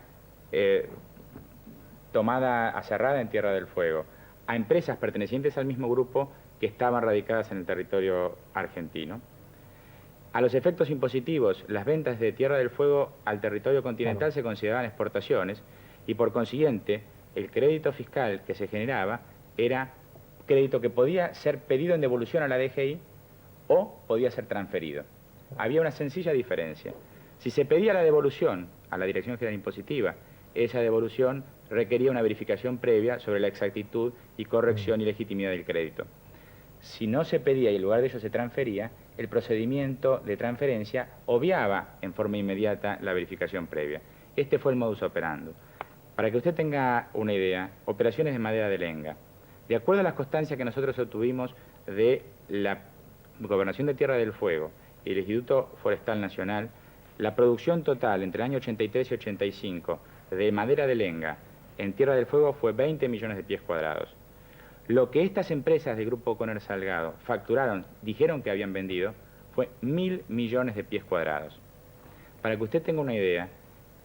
[SPEAKER 11] tomada, aserrada en Tierra del Fuego, a empresas pertenecientes al mismo grupo que estaban radicadas en el territorio argentino. A los efectos impositivos, las ventas de Tierra del Fuego al territorio continental se consideraban exportaciones y por consiguiente el crédito fiscal que se generaba era crédito que podía ser pedido en devolución a la DGI o podía ser transferido. Había una sencilla diferencia. Si se pedía la devolución a la Dirección General Impositiva, esa devolución requería una verificación previa sobre la exactitud y corrección y legitimidad del crédito. Si no se pedía y en lugar de ello se transfería, el procedimiento de transferencia obviaba en forma inmediata la verificación previa. Este fue el modus operandi. Para que usted tenga una idea, operaciones de madera de lenga. De acuerdo a las constancias que nosotros obtuvimos de la Gobernación de Tierra del Fuego y el Instituto Forestal Nacional, la producción total entre el año 83 y 85 de madera de lenga en Tierra del Fuego fue 20 millones de pies cuadrados. Lo que estas empresas del Grupo Conner Salgado facturaron, dijeron que habían vendido, fue 1.000 millones de pies cuadrados. Para que usted tenga una idea,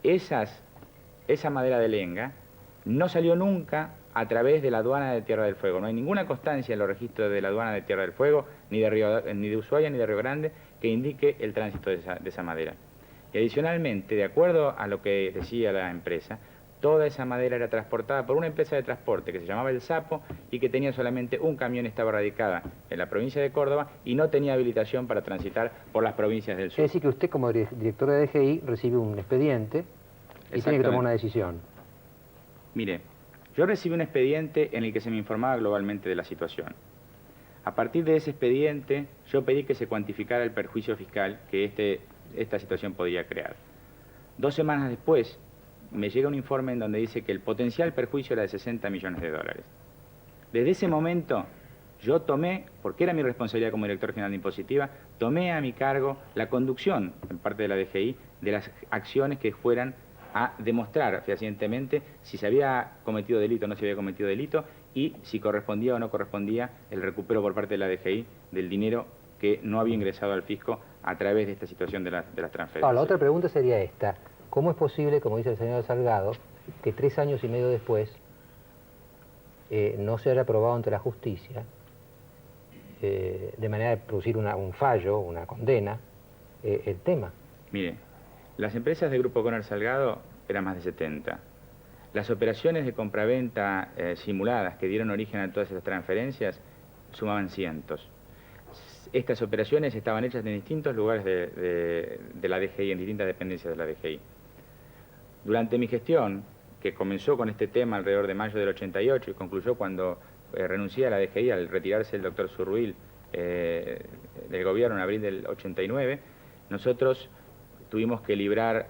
[SPEAKER 11] esa madera de lenga no salió nunca a través de la aduana de Tierra del Fuego. No hay ninguna constancia en los registros de la aduana de Tierra del Fuego, ni de Ushuaia, ni de Río Grande, que indique el tránsito de esa madera. Y adicionalmente, de acuerdo a lo que decía la empresa, toda esa madera era transportada por una empresa de transporte que se llamaba El Sapo y que tenía solamente un camión, estaba radicada en la provincia de Córdoba y no tenía habilitación para transitar por las provincias del sur.
[SPEAKER 1] Es decir, que usted como director de DGI recibe un expediente y tiene que tomar una decisión.
[SPEAKER 11] Mire, yo recibí un expediente en el que se me informaba globalmente de la situación. A partir de ese expediente, yo pedí que se cuantificara el perjuicio fiscal que esta situación podría crear. 2 semanas después, me llega un informe en donde dice que el potencial perjuicio era de 60 millones de dólares. Desde ese momento, yo tomé, porque era mi responsabilidad como director general de Impositiva, tomé a mi cargo la conducción, en parte de la DGI, de las acciones que fueran a demostrar fehacientemente si se había cometido delito o no se había cometido delito y si correspondía o no correspondía el recupero por parte de la DGI del dinero que no había ingresado al fisco a través de esta situación de las transferencias.
[SPEAKER 1] La otra pregunta sería esta. ¿Cómo es posible, como dice el señor Salgado, que 3 años y medio después no se haya aprobado ante la justicia, de manera de producir un fallo, una condena, el tema?
[SPEAKER 11] Mire, las empresas del Grupo Conner Salgado eran más de 70. Las operaciones de compraventa simuladas que dieron origen a todas esas transferencias sumaban cientos. Estas operaciones estaban hechas en distintos lugares de la DGI, en distintas dependencias de la DGI. Durante mi gestión, que comenzó con este tema alrededor de mayo del 88 y concluyó cuando renuncié a la DGI al retirarse el doctor Zurruil del gobierno en abril del 89, nosotros tuvimos que librar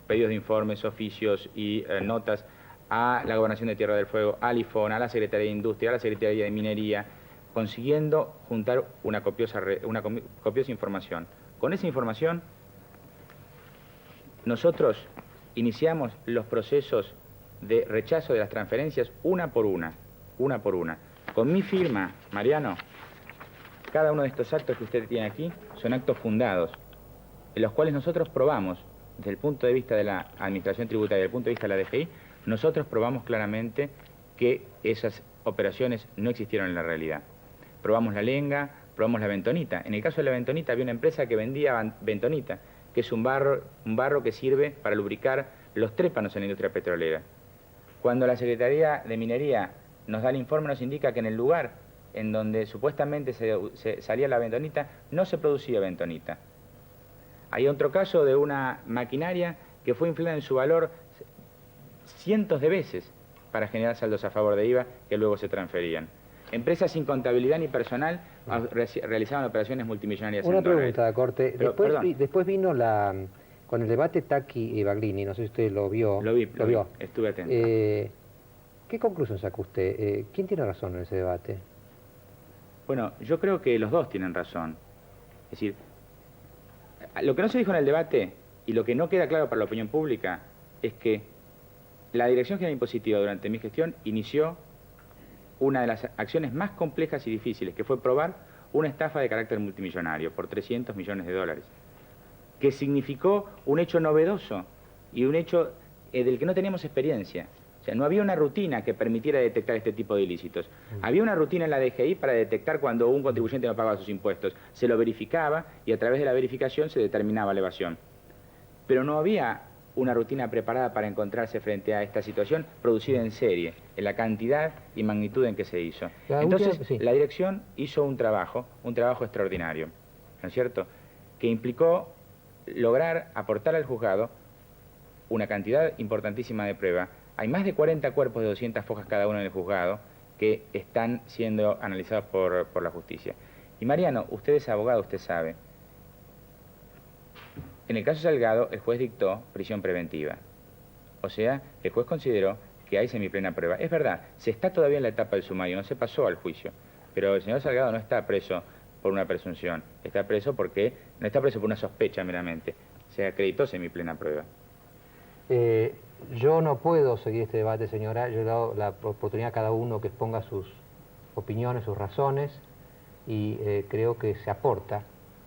[SPEAKER 11] pedidos de informes, oficios y notas a la Gobernación de Tierra del Fuego, al IFON, a la Secretaría de Industria, a la Secretaría de Minería, consiguiendo juntar una copiosa información. Con esa información, nosotros iniciamos los procesos de rechazo de las transferencias una por una. Con mi firma, Mariano, cada uno de estos actos que usted tiene aquí son actos fundados, en los cuales nosotros probamos, desde el punto de vista de la Administración Tributaria y desde el punto de vista de la DGI, Nosotros probamos claramente que esas operaciones no existieron en la realidad. Probamos la lenga, probamos la bentonita. En el caso de la bentonita había una empresa que vendía bentonita, que es un barro que sirve para lubricar los trépanos en la industria petrolera. Cuando la Secretaría de Minería nos da el informe, nos indica que en el lugar en donde supuestamente salía la bentonita, no se producía bentonita. Hay otro caso de una maquinaria que fue inflada en su valor cientos de veces para generar saldos a favor de IVA que luego se transferían. Empresas sin contabilidad ni personal realizaban operaciones multimillonarias.
[SPEAKER 1] Una pregunta, Dacorte.
[SPEAKER 11] Pero,
[SPEAKER 1] después vino con el debate Tacchi y Baglini, no sé si usted lo vio.
[SPEAKER 11] Lo vi, estuve atento.
[SPEAKER 1] ¿Qué conclusión sacó usted? ¿Quién tiene razón en ese debate?
[SPEAKER 11] Bueno, yo creo que los dos tienen razón. Es decir, lo que no se dijo en el debate y lo que no queda claro para la opinión pública es que la Dirección General Impositiva durante mi gestión inició una de las acciones más complejas y difíciles, que fue probar una estafa de carácter multimillonario por 300 millones de dólares, que significó un hecho novedoso y un hecho del que no teníamos experiencia. O sea, no había una rutina que permitiera detectar este tipo de ilícitos. Había una rutina en la DGI para detectar cuando un contribuyente no pagaba sus impuestos. Se lo verificaba y a través de la verificación se determinaba la evasión. Pero no había una rutina preparada para encontrarse frente a esta situación producida en serie, en la cantidad y magnitud en que se hizo. Entonces, la dirección hizo un trabajo extraordinario, ¿no es cierto?, que implicó lograr aportar al juzgado una cantidad importantísima de prueba. Hay más de 40 cuerpos de 200 fojas cada uno en el juzgado que están siendo analizados por la justicia. Y Mariano, usted es abogado, usted sabe. En el caso Salgado, el juez dictó prisión preventiva. O sea, el juez consideró que hay semiplena prueba. Es verdad, se está todavía en la etapa del sumario, no se pasó al juicio. Pero el señor Salgado no está preso por una presunción, está preso porque no está preso por una sospecha meramente. Se acreditó semiplena prueba.
[SPEAKER 1] Yo no puedo seguir este debate, señora. Yo he dado la oportunidad a cada uno que exponga sus opiniones, sus razones, y creo que se aporta,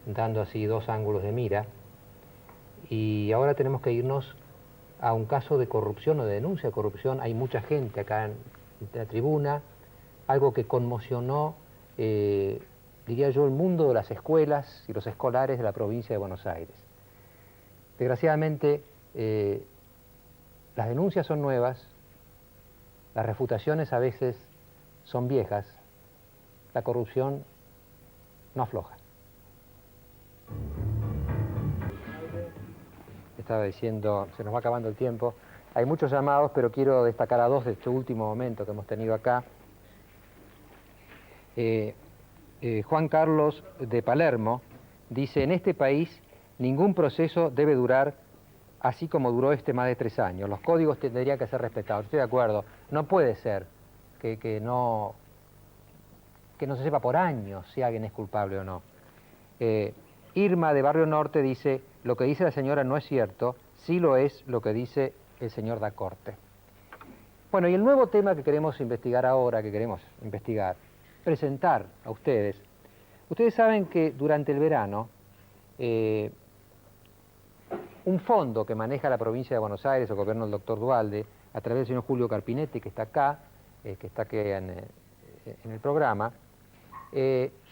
[SPEAKER 1] dando así dos ángulos de mira. Y ahora tenemos que irnos a un caso de corrupción o de denuncia de corrupción. Hay mucha gente acá en la tribuna, algo que conmocionó, diría yo, el mundo de las escuelas y los escolares de la provincia de Buenos Aires. Desgraciadamente, las denuncias son nuevas, las refutaciones a veces son viejas, la corrupción no afloja. Estaba diciendo, se nos va acabando el tiempo, hay muchos llamados, pero quiero destacar a dos de este último momento que hemos tenido acá. Juan Carlos de Palermo dice: en este país ningún proceso debe durar así como duró este más de 3 años. Los códigos tendrían que ser respetados. Estoy de acuerdo. No puede ser que no se sepa por años si alguien es culpable o no. Irma de Barrio Norte dice: lo que dice la señora no es cierto, sí lo es lo que dice el señor Dacorte. Bueno, y el nuevo tema que queremos investigar ahora, presentar a ustedes. Ustedes saben que durante el verano un fondo que maneja la provincia de Buenos Aires, el gobierno del doctor Duhalde, a través del señor Julio Carpinetti, que está acá, en el programa,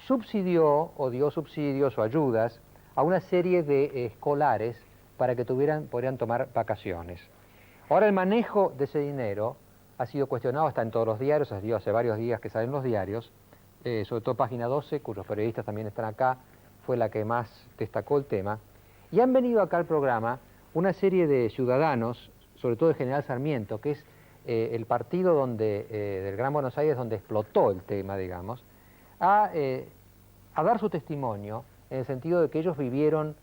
[SPEAKER 1] subsidió o dio subsidios o ayudas a una serie de escolares para que podrían tomar vacaciones. Ahora el manejo de ese dinero ha sido cuestionado, está en todos los diarios, hace varios días que salen los diarios, sobre todo Página 12, cuyos periodistas también están acá, fue la que más destacó el tema. Y han venido acá al programa una serie de ciudadanos, sobre todo el General Sarmiento, que es el partido del Gran Buenos Aires donde explotó el tema, digamos, a dar su testimonio en el sentido de que ellos vivieron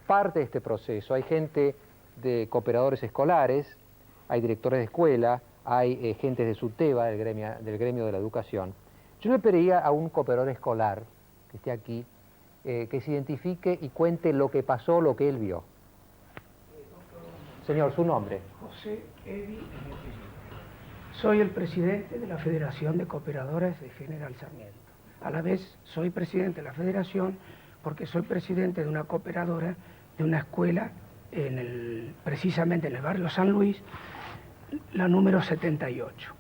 [SPEAKER 1] parte de este proceso. Hay gente de cooperadores escolares, hay directores de escuela, hay gente de SUTEBA, del gremio de la educación. Yo le pediría a un cooperador escolar que esté aquí, que se identifique y cuente lo que pasó, lo que él vio. Señor, su nombre.
[SPEAKER 12] José Evi. Soy el presidente de la Federación de Cooperadores de General Sarmiento. A la vez soy presidente de la federación porque soy presidente de una cooperadora de una escuela precisamente en el barrio San Luis, la número 78.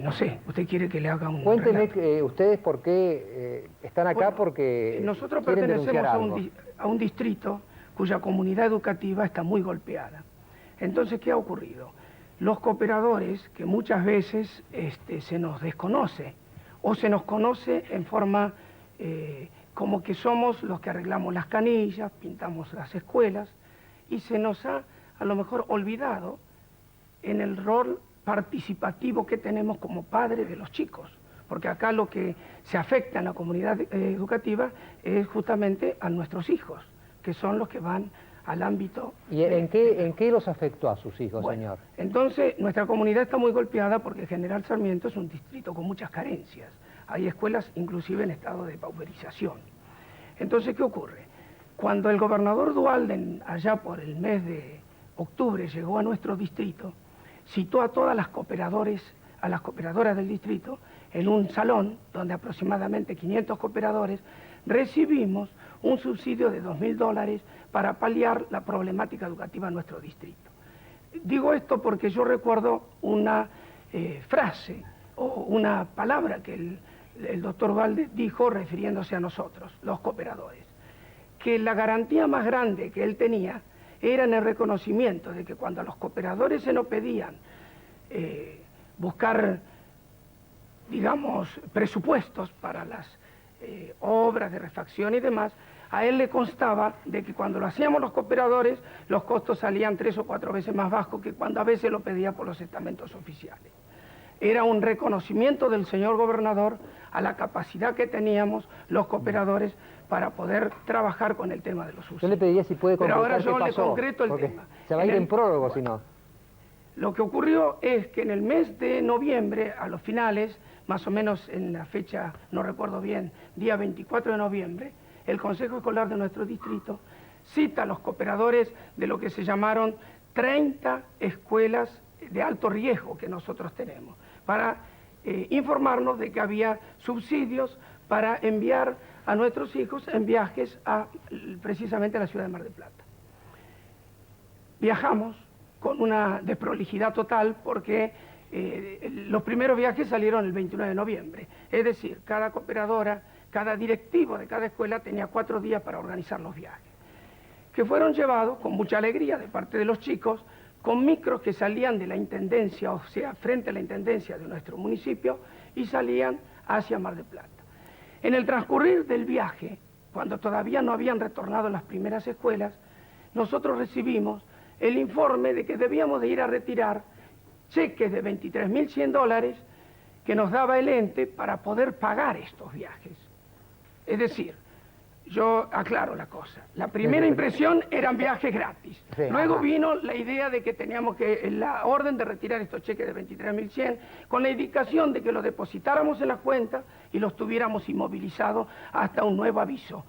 [SPEAKER 12] No sé, ¿usted quiere que le haga un
[SPEAKER 1] Cuéntenme ustedes por qué están acá,
[SPEAKER 12] bueno,
[SPEAKER 1] porque
[SPEAKER 12] nosotros
[SPEAKER 1] quieren
[SPEAKER 12] pertenecemos a un distrito cuya comunidad educativa está muy golpeada. Entonces, ¿qué ha ocurrido? Los cooperadores, que muchas veces se nos desconoce, o se nos conoce en forma como que somos los que arreglamos las canillas, pintamos las escuelas, y se nos ha a lo mejor olvidado en el rol participativo que tenemos como padres de los chicos, porque acá lo que se afecta en la comunidad educativa es justamente a nuestros hijos, que son los que van al ámbito...
[SPEAKER 1] ¿Y en qué los afectó a sus hijos,
[SPEAKER 12] bueno,
[SPEAKER 1] señor?
[SPEAKER 12] Entonces, nuestra comunidad está muy golpeada porque General Sarmiento es un distrito con muchas carencias. Hay escuelas inclusive en estado de pauperización. Entonces, ¿qué ocurre? Cuando el gobernador Duhalde, allá por el mes de octubre, llegó a nuestro distrito, citó a todas las cooperadoras del distrito en un salón donde aproximadamente 500 cooperadores recibimos un subsidio de $2.000 para paliar la problemática educativa en nuestro distrito. Digo esto porque yo recuerdo una frase o una palabra que el doctor Duhalde dijo refiriéndose a nosotros, los cooperadores, que la garantía más grande que él tenía era en el reconocimiento de que cuando a los cooperadores se nos pedían buscar, digamos, presupuestos para las obras de refacción y demás, a él le constaba de que cuando lo hacíamos los cooperadores, los costos salían 3 o 4 veces más bajos que cuando a veces lo pedía por los estamentos oficiales. Era un reconocimiento del señor gobernador a la capacidad que teníamos los cooperadores para poder trabajar con el tema de los usos.
[SPEAKER 1] Yo le pediría si puede concretar.
[SPEAKER 12] Pero ahora yo
[SPEAKER 1] qué
[SPEAKER 12] le
[SPEAKER 1] pasó,
[SPEAKER 12] concreto el
[SPEAKER 1] porque
[SPEAKER 12] tema.
[SPEAKER 1] se va a ir en prólogo, si no.
[SPEAKER 12] Lo que ocurrió es que en el mes de noviembre, a los finales, más o menos en la fecha, no recuerdo bien, día 24 de noviembre, el Consejo Escolar de nuestro distrito cita a los cooperadores de lo que se llamaron 30 escuelas de alto riesgo que nosotros tenemos, para informarnos de que había subsidios para enviar a nuestros hijos en viajes precisamente a la ciudad de Mar del Plata. Viajamos con una desprolijidad total porque los primeros viajes salieron el 29 de noviembre, es decir, cada cooperadora, cada directivo de cada escuela tenía 4 días para organizar los viajes, que fueron llevados con mucha alegría de parte de los chicos, con micros que salían de la intendencia, o sea, frente a la intendencia de nuestro municipio, y salían hacia Mar del Plata. En el transcurrir del viaje, cuando todavía no habían retornado las primeras escuelas, nosotros recibimos el informe de que debíamos de ir a retirar cheques de $23.100 que nos daba el ente para poder pagar estos viajes. Es decir, yo aclaro la cosa. La primera impresión eran viajes gratis.
[SPEAKER 1] Sí.
[SPEAKER 12] Luego vino la idea de que teníamos la orden de retirar estos cheques de $23.100 con la indicación de que los depositáramos en la cuenta y los tuviéramos inmovilizados hasta un nuevo aviso.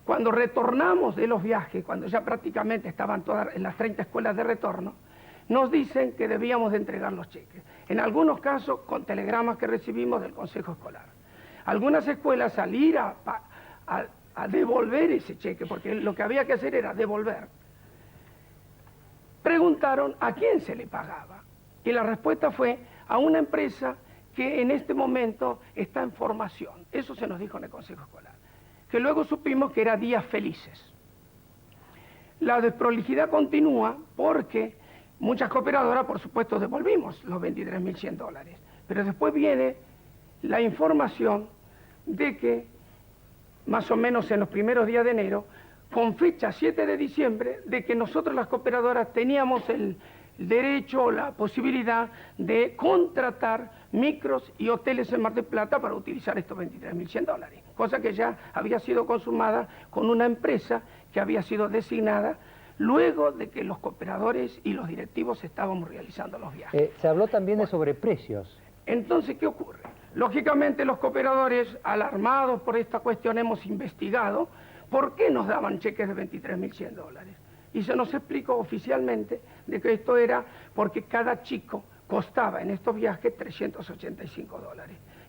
[SPEAKER 12] Cuando retornamos de los viajes, cuando ya prácticamente estaban todas en las 30 escuelas de retorno, nos dicen que debíamos de entregar los cheques. En algunos casos con telegramas que recibimos del Consejo Escolar. Algunas escuelas al ir a devolver ese cheque, porque lo que había que hacer era devolver, preguntaron a quién se le pagaba. Y la respuesta fue a una empresa que en este momento está en formación. Eso se nos dijo en el Consejo Escolar. Que luego supimos que era Días Felices. La desprolijidad continúa porque muchas cooperadoras, por supuesto, devolvimos los $23.100. Pero después viene la información de que, más o menos en los primeros días de enero, con fecha 7 de diciembre, de que nosotros las cooperadoras teníamos el derecho o la posibilidad de contratar micros y hoteles en Mar del Plata para utilizar estos $23.100, cosa que ya había sido consumada con una empresa que había sido designada luego de que los cooperadores y los directivos estábamos realizando los viajes.
[SPEAKER 1] Se habló también de sobreprecios.
[SPEAKER 12] Entonces, ¿qué ocurre? Lógicamente los cooperadores, alarmados por esta cuestión, hemos investigado por qué nos daban cheques de $23.100. Y se nos explicó oficialmente de que esto era porque cada chico costaba en estos viajes $385.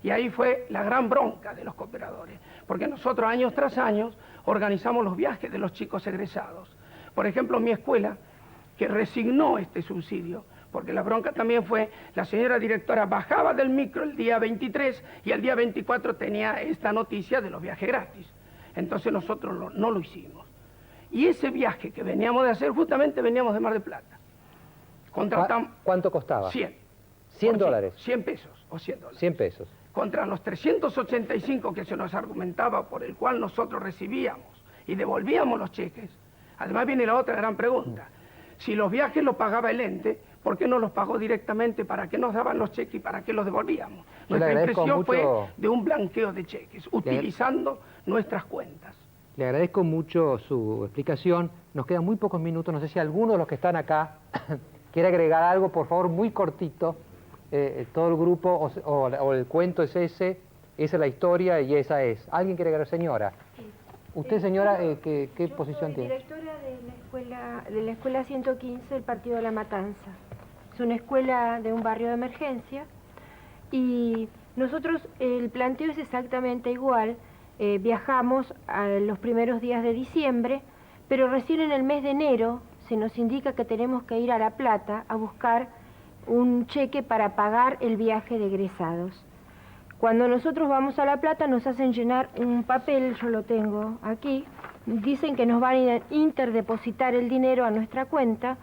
[SPEAKER 12] Y ahí fue la gran bronca de los cooperadores, porque nosotros años tras años organizamos los viajes de los chicos egresados. Por ejemplo, mi escuela que resignó este subsidio, porque la bronca también fue, la señora directora bajaba del micro el día 23 y el día 24 tenía esta noticia de los viajes gratis. Entonces nosotros no lo hicimos. Y ese viaje que veníamos de hacer, justamente veníamos de Mar del Plata.
[SPEAKER 1] ¿Cuánto costaba?
[SPEAKER 12] 100.
[SPEAKER 1] ¿100 dólares?
[SPEAKER 12] 100 pesos o 100 dólares.
[SPEAKER 1] 100 pesos.
[SPEAKER 12] Contra los 385 que se nos argumentaba por el cual nosotros recibíamos y devolvíamos los cheques. Además viene la otra gran pregunta. Si los viajes los pagaba el ente, ¿por qué no los pagó directamente? ¿Para qué nos daban los cheques y para qué los devolvíamos? Nuestra impresión fue de un blanqueo de cheques, utilizando nuestras cuentas.
[SPEAKER 1] Le agradezco mucho su explicación. Nos quedan muy pocos minutos. No sé si alguno de los que están acá quiere agregar algo, por favor, muy cortito. Todo el grupo o el cuento es ese, esa es la historia y esa es. ¿Alguien quiere agregar? Señora. Usted, señora, ¿qué posición tiene?
[SPEAKER 8] Yo soy directora de la escuela 115 del Partido de la Matanza. Es una escuela de un barrio de emergencia y nosotros, el planteo es exactamente igual. Viajamos a los primeros días de diciembre, pero recién en el mes de enero se nos indica que tenemos que ir a La Plata a buscar un cheque para pagar el viaje de egresados. Cuando nosotros vamos a La Plata nos hacen llenar un papel, yo lo tengo aquí, dicen que nos van a interdepositar el dinero a nuestra cuenta.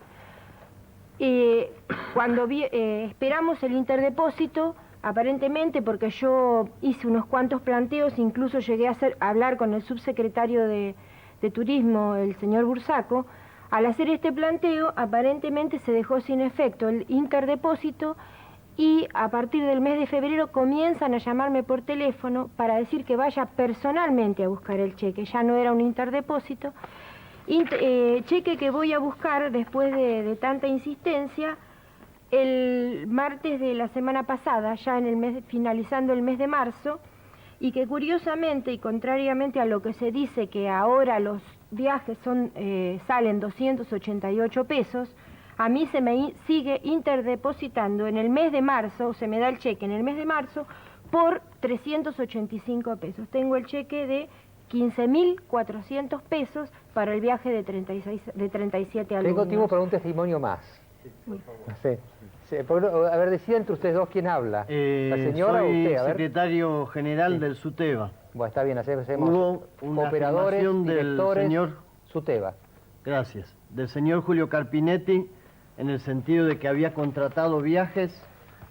[SPEAKER 8] Cuando esperamos el interdepósito, aparentemente, porque yo hice unos cuantos planteos, incluso llegué a hablar con el subsecretario de Turismo, el señor Bursaco. Al hacer este planteo, aparentemente se dejó sin efecto el interdepósito y a partir del mes de febrero comienzan a llamarme por teléfono para decir que vaya personalmente a buscar el cheque. Ya no era un interdepósito. Cheque que voy a buscar después de tanta insistencia el martes de la semana pasada, ya en el mes, finalizando el mes de marzo, y que curiosamente y contrariamente a lo que se dice que ahora los viajes salen 288 pesos, a mí se me sigue interdepositando en el mes de marzo, se me da el cheque en el mes de marzo por 385 pesos. Tengo el cheque de 15.400 pesos para el viaje de 37 alumnos.
[SPEAKER 1] Tengo tiempo para un testimonio más. Sí. A ver, decida entre ustedes dos quién habla. ¿La señora o usted?
[SPEAKER 13] Soy secretario general del SUTEBA.
[SPEAKER 1] Bueno, está bien, hacemos
[SPEAKER 13] Hubo una
[SPEAKER 1] operadores, directores,
[SPEAKER 13] del señor
[SPEAKER 1] SUTEBA.
[SPEAKER 13] Gracias. Del señor Julio Carpinetti, en el sentido de que había contratado viajes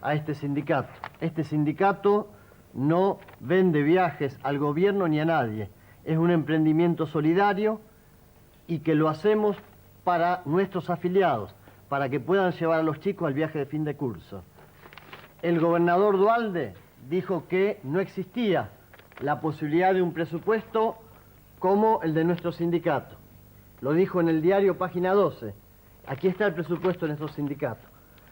[SPEAKER 13] a este sindicato. Este sindicato no vende viajes al gobierno ni a nadie. Es un emprendimiento solidario y que lo hacemos para nuestros afiliados, para que puedan llevar a los chicos al viaje de fin de curso. El gobernador Duhalde dijo que no existía la posibilidad de un presupuesto como el de nuestro sindicato. Lo dijo en el diario Página 12. Aquí está el presupuesto de nuestro sindicato.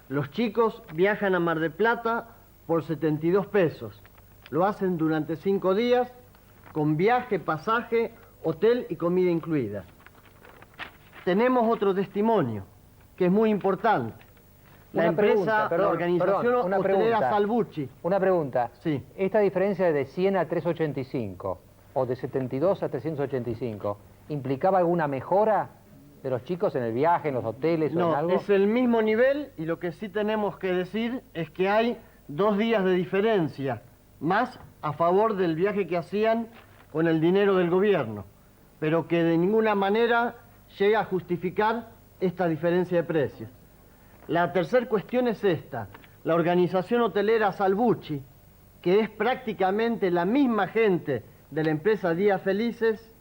[SPEAKER 13] Los chicos viajan a Mar del Plata por 72 pesos. Lo hacen durante 5 días, con viaje, pasaje, hotel y comida incluida. Tenemos otro testimonio, que es muy importante. La organización hotelera Salvucci.
[SPEAKER 1] Una pregunta.
[SPEAKER 13] Sí.
[SPEAKER 1] Esta diferencia de 100 a 385, o de 72 a 385, ¿implicaba alguna mejora de los chicos en el viaje, en los hoteles o en algo?
[SPEAKER 13] No, es el mismo nivel y lo que sí tenemos que decir es que hay 2 días de diferencia, más a favor del viaje que hacían con el dinero del gobierno, pero que de ninguna manera llega a justificar esta diferencia de precios. La tercera cuestión es esta. La organización hotelera Salvucci, que es prácticamente la misma gente de la empresa Días Felices,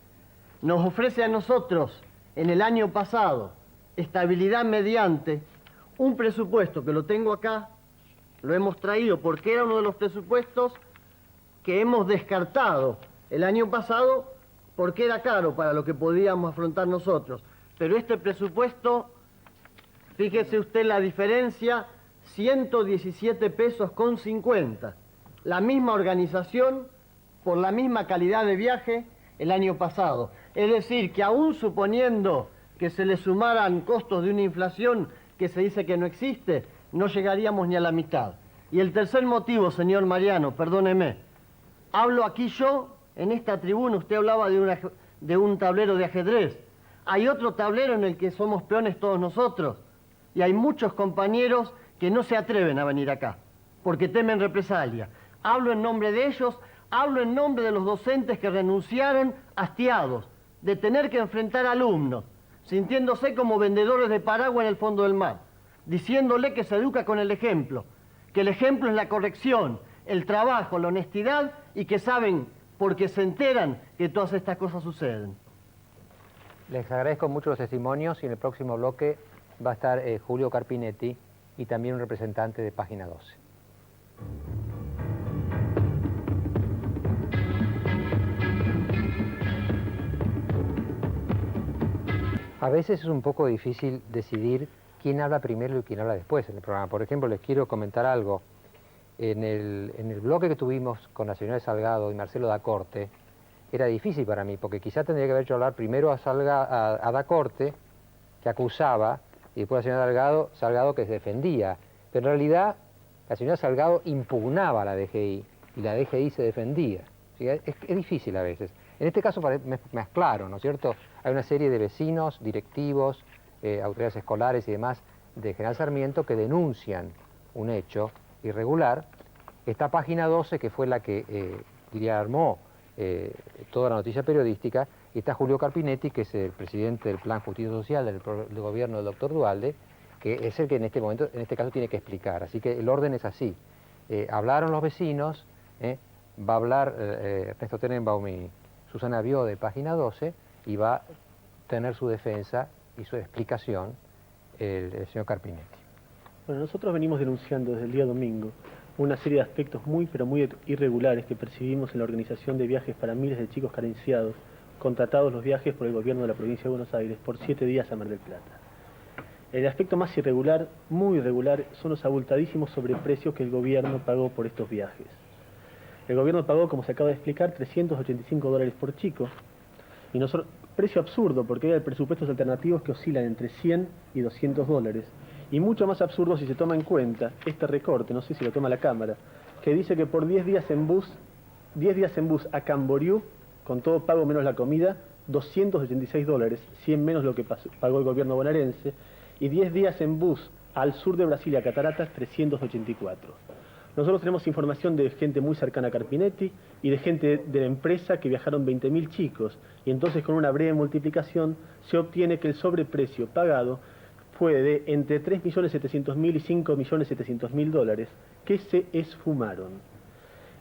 [SPEAKER 13] nos ofrece a nosotros en el año pasado, estabilidad mediante un presupuesto que lo tengo acá, lo hemos traído porque era uno de los presupuestos que hemos descartado el año pasado porque era caro para lo que podíamos afrontar nosotros. Pero este presupuesto, fíjese usted la diferencia, 117 pesos con 50. La misma organización, por la misma calidad de viaje, el año pasado. Es decir, que aún suponiendo que se le sumaran costos de una inflación que se dice que no existe, no llegaríamos ni a la mitad. Y el tercer motivo, señor Mariano, perdóneme, hablo aquí yo, en esta tribuna, usted hablaba de un tablero de ajedrez. hay otro tablero en el que somos peones todos nosotros. Y hay muchos compañeros que no se atreven a venir acá, porque temen represalia. Hablo en nombre de ellos, hablo en nombre de los docentes que renunciaron hastiados de tener que enfrentar alumnos, sintiéndose como vendedores de paraguas en el fondo del mar, diciéndole que se educa con el ejemplo, que el ejemplo es la corrección, el trabajo, la honestidad, y que saben, porque se enteran, que todas estas cosas suceden.
[SPEAKER 1] Les agradezco mucho los testimonios y en el próximo bloque va a estar Julio Carpinetti y también un representante de Página 12. A veces es un poco difícil decidir quién habla primero y quién habla después en el programa. Por ejemplo, les quiero comentar algo. En el bloque que tuvimos con la señora Salgado y Marcelo Dacorte, era difícil para mí, porque quizá tendría que haber hecho hablar primero a Dacorte, que acusaba, y después la señora Salgado que se defendía. Pero en realidad, la señora Salgado impugnaba a la DGI, y la DGI se defendía. ¿Sí? Es difícil a veces. En este caso más claro, ¿no es cierto? Hay una serie de vecinos, directivos, autoridades escolares y demás de General Sarmiento que denuncian un hecho irregular. Está Página 12, que fue la que, armó toda la noticia periodística, y está Julio Carpinetti, que es el presidente del Plan Justicia Social del gobierno del doctor Duhalde, que es el que en este caso tiene que explicar. Así que el orden es así. Hablaron los vecinos, va a hablar Ernesto Tenenbaum y Susana Bió de Página 12, y va a tener su defensa y su explicación el señor Carpinetti.
[SPEAKER 14] Bueno, nosotros venimos denunciando desde el día domingo una serie de aspectos muy irregulares que percibimos en la organización de viajes para miles de chicos carenciados, contratados los viajes por el gobierno de la provincia de Buenos Aires por 7 días a Mar del Plata. El aspecto más irregular, muy irregular, son los abultadísimos sobreprecios que el gobierno pagó por estos viajes. El gobierno pagó, como se acaba de explicar, $385 por chico, y nosotros, precio absurdo, porque hay presupuestos alternativos que oscilan entre 100 y $200, y mucho más absurdo si se toma en cuenta este recorte, no sé si lo toma la Cámara, que dice que por 10 días en bus a Camboriú, con todo pago menos la comida, $286, 100 menos lo que pagó el gobierno bonaerense, y 10 días en bus al sur de Brasil, a Cataratas, 384. Nosotros tenemos información de gente muy cercana a Carpinetti y de gente de la empresa que viajaron 20.000 chicos, y entonces con una breve multiplicación se obtiene que el sobreprecio pagado fue de entre 3.700.000 y 5.700.000 que se esfumaron.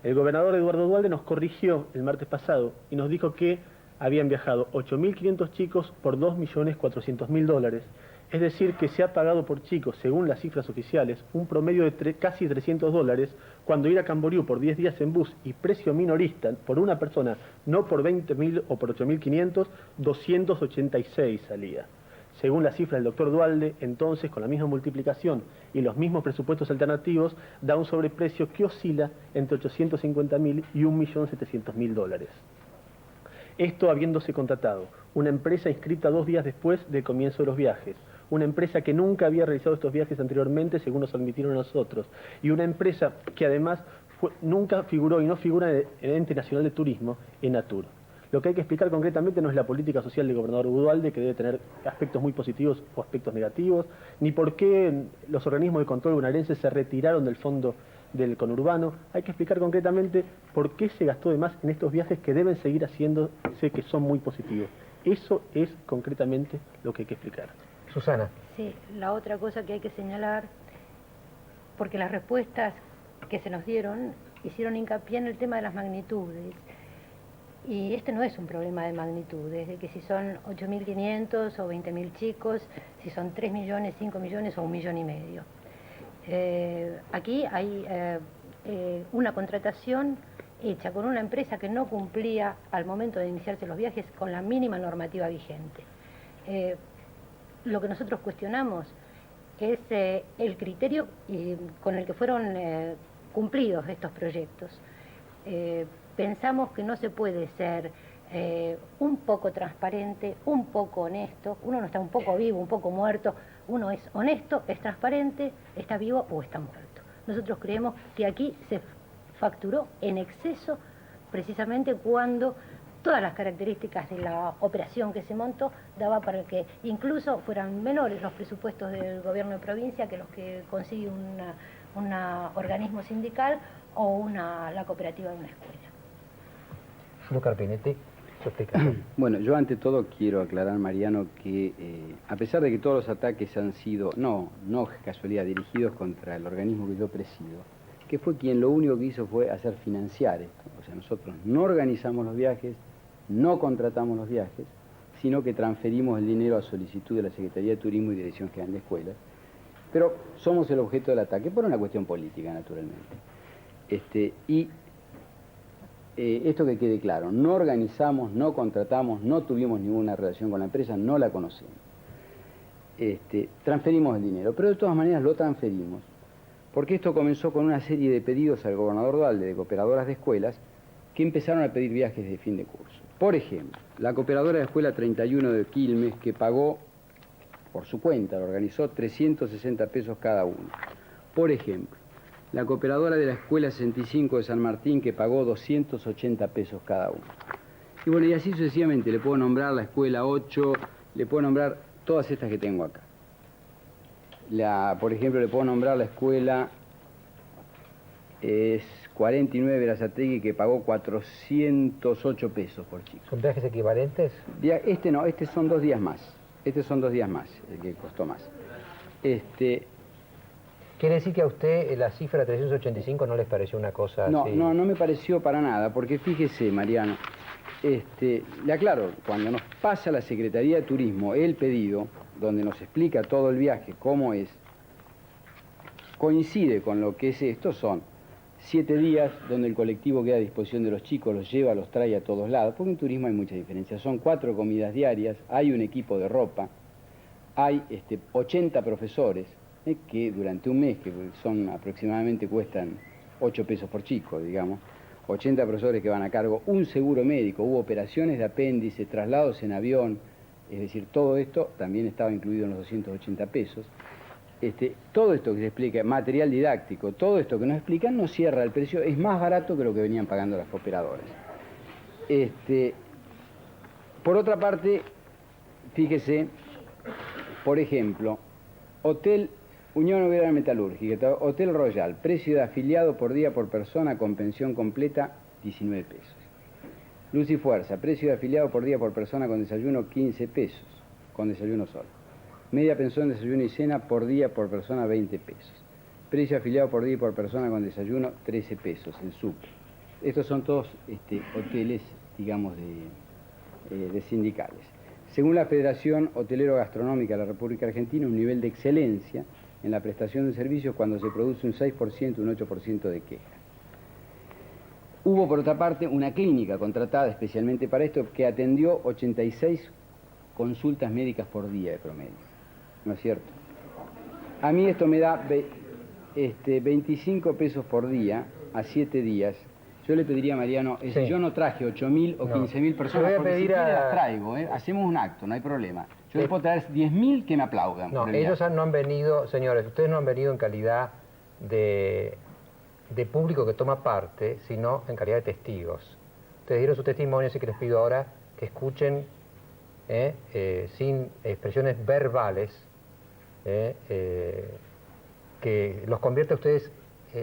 [SPEAKER 14] El gobernador Eduardo Duhalde nos corrigió el martes pasado y nos dijo que habían viajado 8.500 chicos por $2.400.000, es decir, que se ha pagado por chicos, según las cifras oficiales, un promedio de casi $300, cuando ir a Camboriú por 10 días en bus y precio minorista por una persona, no por 20.000 o por 8.500, 286 salía. Según la cifra del doctor Duhalde, entonces, con la misma multiplicación y los mismos presupuestos alternativos, da un sobreprecio que oscila entre 850.000 y 1.700.000. Esto habiéndose contratado una empresa inscrita 2 días después del comienzo de los viajes, una empresa que nunca había realizado estos viajes anteriormente, según nos admitieron a nosotros, y una empresa que además nunca figuró y no figura en el Ente Nacional de Turismo, ENATUR. Lo que hay que explicar concretamente no es la política social del gobernador Duhalde, que debe tener aspectos muy positivos o aspectos negativos, ni por qué los organismos de control bonaerenses se retiraron del fondo del conurbano. Hay que explicar concretamente por qué se gastó de más en estos viajes que deben seguir haciéndose, que son muy positivos. Eso es concretamente lo que hay que explicar.
[SPEAKER 1] Susana.
[SPEAKER 15] Sí, la otra cosa que hay que señalar, porque las respuestas que se nos dieron hicieron hincapié en el tema de las magnitudes. Y este no es un problema de magnitudes, de que si son 8.500 o 20.000 chicos, si son 3 millones, 5 millones o 1,5 millones. Aquí hay una contratación hecha con una empresa que no cumplía al momento de iniciarse los viajes con la mínima normativa vigente. Lo que nosotros cuestionamos es el criterio con el que fueron cumplidos estos proyectos. Pensamos que no se puede ser un poco transparente, un poco honesto, uno no está un poco vivo, un poco muerto, uno es honesto, es transparente, está vivo o está muerto. Nosotros creemos que aquí se facturó en exceso precisamente cuando todas las características de la operación que se montó, daba para que incluso fueran menores los presupuestos del gobierno de provincia que los que consigue un organismo sindical o la cooperativa de una escuela.
[SPEAKER 1] Señor Carpinetti, su explicación.
[SPEAKER 16] Bueno, yo ante todo quiero aclarar, Mariano, que a pesar de que todos los ataques han sido, no casualidad, dirigidos contra el organismo que yo presido, que fue quien lo único que hizo fue hacer financiar esto. O sea, nosotros no organizamos los viajes, no contratamos los viajes, sino que transferimos el dinero a solicitud de la Secretaría de Turismo y Dirección General de Escuelas. Pero somos el objeto del ataque por una cuestión política, naturalmente. Esto que quede claro, no organizamos, no contratamos, no tuvimos ninguna relación con la empresa, no la conocemos. Transferimos el dinero, pero de todas maneras lo transferimos, porque esto comenzó con una serie de pedidos al gobernador Duhalde de cooperadoras de escuelas que empezaron a pedir viajes de fin de curso. Por ejemplo, la cooperadora de escuela 31 de Quilmes, que pagó por su cuenta, lo organizó 360 pesos cada uno. Por ejemplo, la cooperadora de la escuela 65 de San Martín, que pagó 280 pesos cada uno. Y bueno, y así sucesivamente, le puedo nombrar la escuela 8, le puedo nombrar todas estas que tengo acá. Por ejemplo, le puedo nombrar la escuela 49 de Berazategui, que pagó 408 pesos por chico.
[SPEAKER 1] ¿Son viajes equivalentes?
[SPEAKER 16] Este son 2 días más. Este son 2 días más, el que costó más.
[SPEAKER 1] ¿Quiere decir que a usted la cifra 385 no les pareció una cosa así?
[SPEAKER 16] No me pareció para nada, porque fíjese, Mariano, le aclaro, cuando nos pasa la Secretaría de Turismo el pedido, donde nos explica todo el viaje, cómo es, coincide con lo que es esto, son 7 días donde el colectivo queda a disposición de los chicos, los lleva, los trae a todos lados, porque en turismo hay muchas diferencias. Son 4 comidas diarias, hay un equipo de ropa, hay 80 profesores, que durante un mes, que son aproximadamente cuestan 8 pesos por chico, digamos, 80 profesores que van a cargo, un seguro médico, hubo operaciones de apéndice, traslados en avión, es decir, todo esto también estaba incluido en los 280 pesos. Todo esto que se explica, material didáctico, todo esto que nos explican no cierra el precio, es más barato que lo que venían pagando las cooperadoras. Por otra parte, fíjese, por ejemplo, Hotel Unión Obrera Metalúrgica, Hotel Royal, precio de afiliado por día por persona con pensión completa, 19 pesos. Luz y Fuerza, precio de afiliado por día por persona con desayuno, 15 pesos, con desayuno solo. Media pensión, desayuno y cena por día por persona, 20 pesos. Precio afiliado por día y por persona con desayuno, 13 pesos, el SUP. Estos son todos hoteles, digamos, de sindicales. Según la Federación Hotelero Gastronómica de la República Argentina, un nivel de excelencia en la prestación de servicios cuando se produce un 6%, un 8% de queja. Hubo, por otra parte, una clínica contratada especialmente para esto que atendió 86 consultas médicas por día de promedio. ¿No es cierto? A mí esto me da 25 pesos por día a 7 días. Yo le pediría a Mariano, sí. Yo no traje 8.000 o 15.000 personas, porque si quiere las traigo, hacemos un acto, no hay problema. Yo le puedo traer 10.000 que me aplaudan.
[SPEAKER 1] No, ellos no han venido, señores, ustedes no han venido en calidad de público que toma parte, sino en calidad de testigos. Ustedes dieron su testimonio, así que les pido ahora que escuchen sin expresiones verbales, que los convierte a ustedes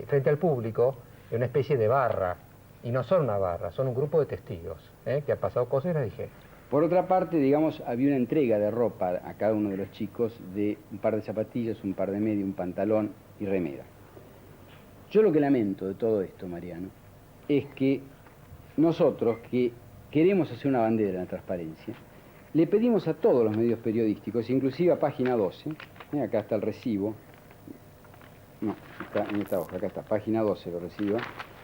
[SPEAKER 1] frente al público en una especie de barra, y no son una barra, son un grupo de testigos, que ha pasado cosas y las dije.
[SPEAKER 16] Por otra parte, digamos, había una entrega de ropa a cada uno de los chicos de un par de zapatillas, un par de medias, un pantalón y remera. Yo lo que lamento de todo esto, Mariano, es que nosotros, que queremos hacer una bandera de la transparencia, le pedimos a todos los medios periodísticos, inclusive a Página 12, acá está el recibo, no, está en esta hoja, acá está, Página 12 lo recibo,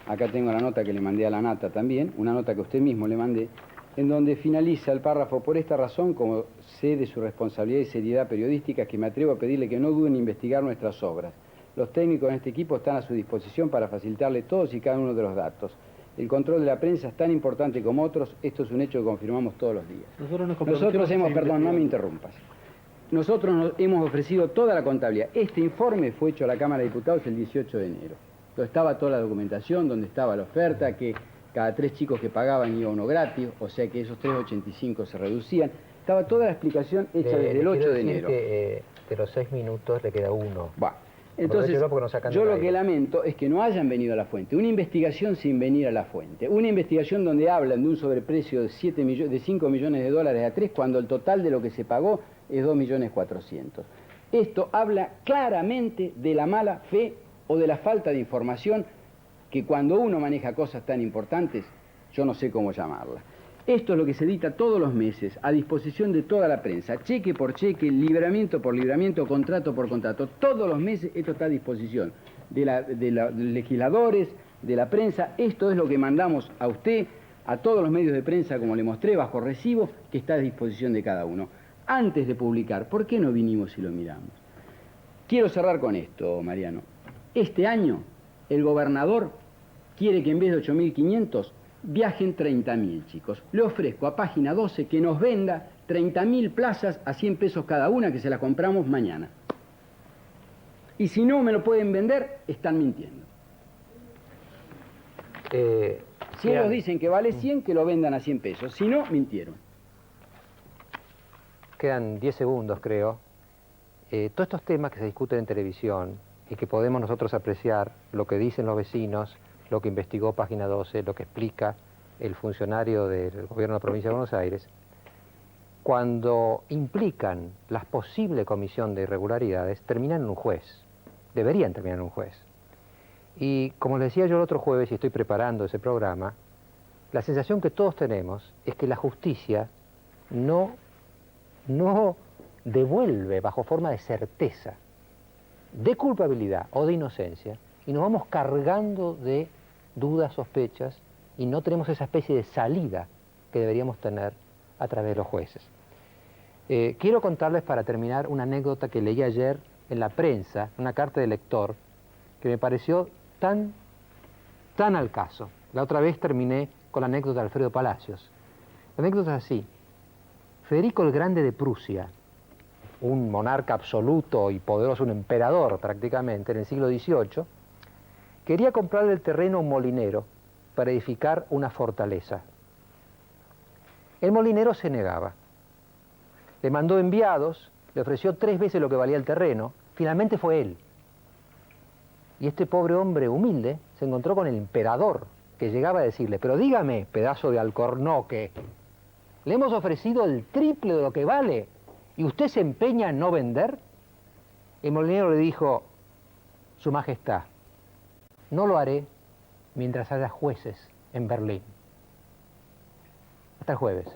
[SPEAKER 16] acá tengo la nota que le mandé a la Nata también, una nota que a usted mismo le mandé, en donde finaliza el párrafo: por esta razón, como sé de su responsabilidad y seriedad periodística, que me atrevo a pedirle que no duden en investigar nuestras obras. Los técnicos en este equipo están a su disposición para facilitarle todos y cada uno de los datos. El control de la prensa es tan importante como otros, esto es un hecho que confirmamos todos los días. Nosotros hemos, perdón, no me interrumpas. Nosotros nos hemos ofrecido toda la contabilidad. Este informe fue hecho a la Cámara de Diputados el 18 de enero. Donde estaba toda la documentación, donde estaba la oferta, que cada 3 chicos que pagaban iba uno gratis, o sea que esos 3,85 se reducían. Estaba toda la explicación hecha desde el 8 de enero.
[SPEAKER 1] Que de los 6 minutos le queda uno.
[SPEAKER 16] Entonces, yo lo que lamento es que no hayan venido a la fuente. Una investigación sin venir a la fuente. Una investigación donde hablan de un sobreprecio de 5 millones de dólares a 3, cuando el total de lo que se pagó es 2.400.000. Esto habla claramente de la mala fe o de la falta de información, que cuando uno maneja cosas tan importantes, yo no sé cómo llamarla. Esto es lo que se edita todos los meses, a disposición de toda la prensa, cheque por cheque, libramiento por libramiento, contrato por contrato. Todos los meses esto está a disposición de los legisladores, de la prensa. Esto es lo que mandamos a usted, a todos los medios de prensa, como le mostré, bajo recibo, que está a disposición de cada uno. Antes de publicar, ¿por qué no vinimos y lo miramos? Quiero cerrar con esto, Mariano. Este año, el gobernador quiere que en vez de 8.500, viajen 30.000 chicos. Le ofrezco a página 12 que nos venda 30.000 plazas a 100 pesos cada una, que se las compramos mañana. Y si no me lo pueden vender, están mintiendo. Si ellos dicen que vale 100, que lo vendan a 100 pesos. Si no, mintieron.
[SPEAKER 1] Quedan 10 segundos, creo. Todos estos temas que se discuten en televisión y que podemos nosotros apreciar lo que dicen los vecinos, lo que investigó Página 12, lo que explica el funcionario del gobierno de la provincia de Buenos Aires, cuando implican la posible comisión de irregularidades, terminan en un juez. Deberían terminar en un juez. Y como les decía yo el otro jueves, y estoy preparando ese programa, la sensación que todos tenemos es que la justicia no devuelve bajo forma de certeza, de culpabilidad o de inocencia, y nos vamos cargando de dudas, sospechas, y no tenemos esa especie de salida que deberíamos tener a través de los jueces. Quiero contarles para terminar una anécdota que leí ayer en la prensa, una carta de lector, que me pareció tan al caso. La otra vez terminé con la anécdota de Alfredo Palacios. La anécdota es así. Federico el Grande de Prusia, un monarca absoluto y poderoso, un emperador prácticamente en el siglo XVIII, quería comprarle el terreno a un molinero para edificar una fortaleza. El molinero se negaba. Le mandó enviados, le ofreció 3 veces lo que valía el terreno, finalmente fue él. Y este pobre hombre humilde se encontró con el emperador, que llegaba a decirle: pero dígame, pedazo de alcornoque, le hemos ofrecido el triple de lo que vale, ¿y usted se empeña en no vender? El molinero le dijo: Su Majestad, no lo haré mientras haya jueces en Berlín. Hasta el jueves.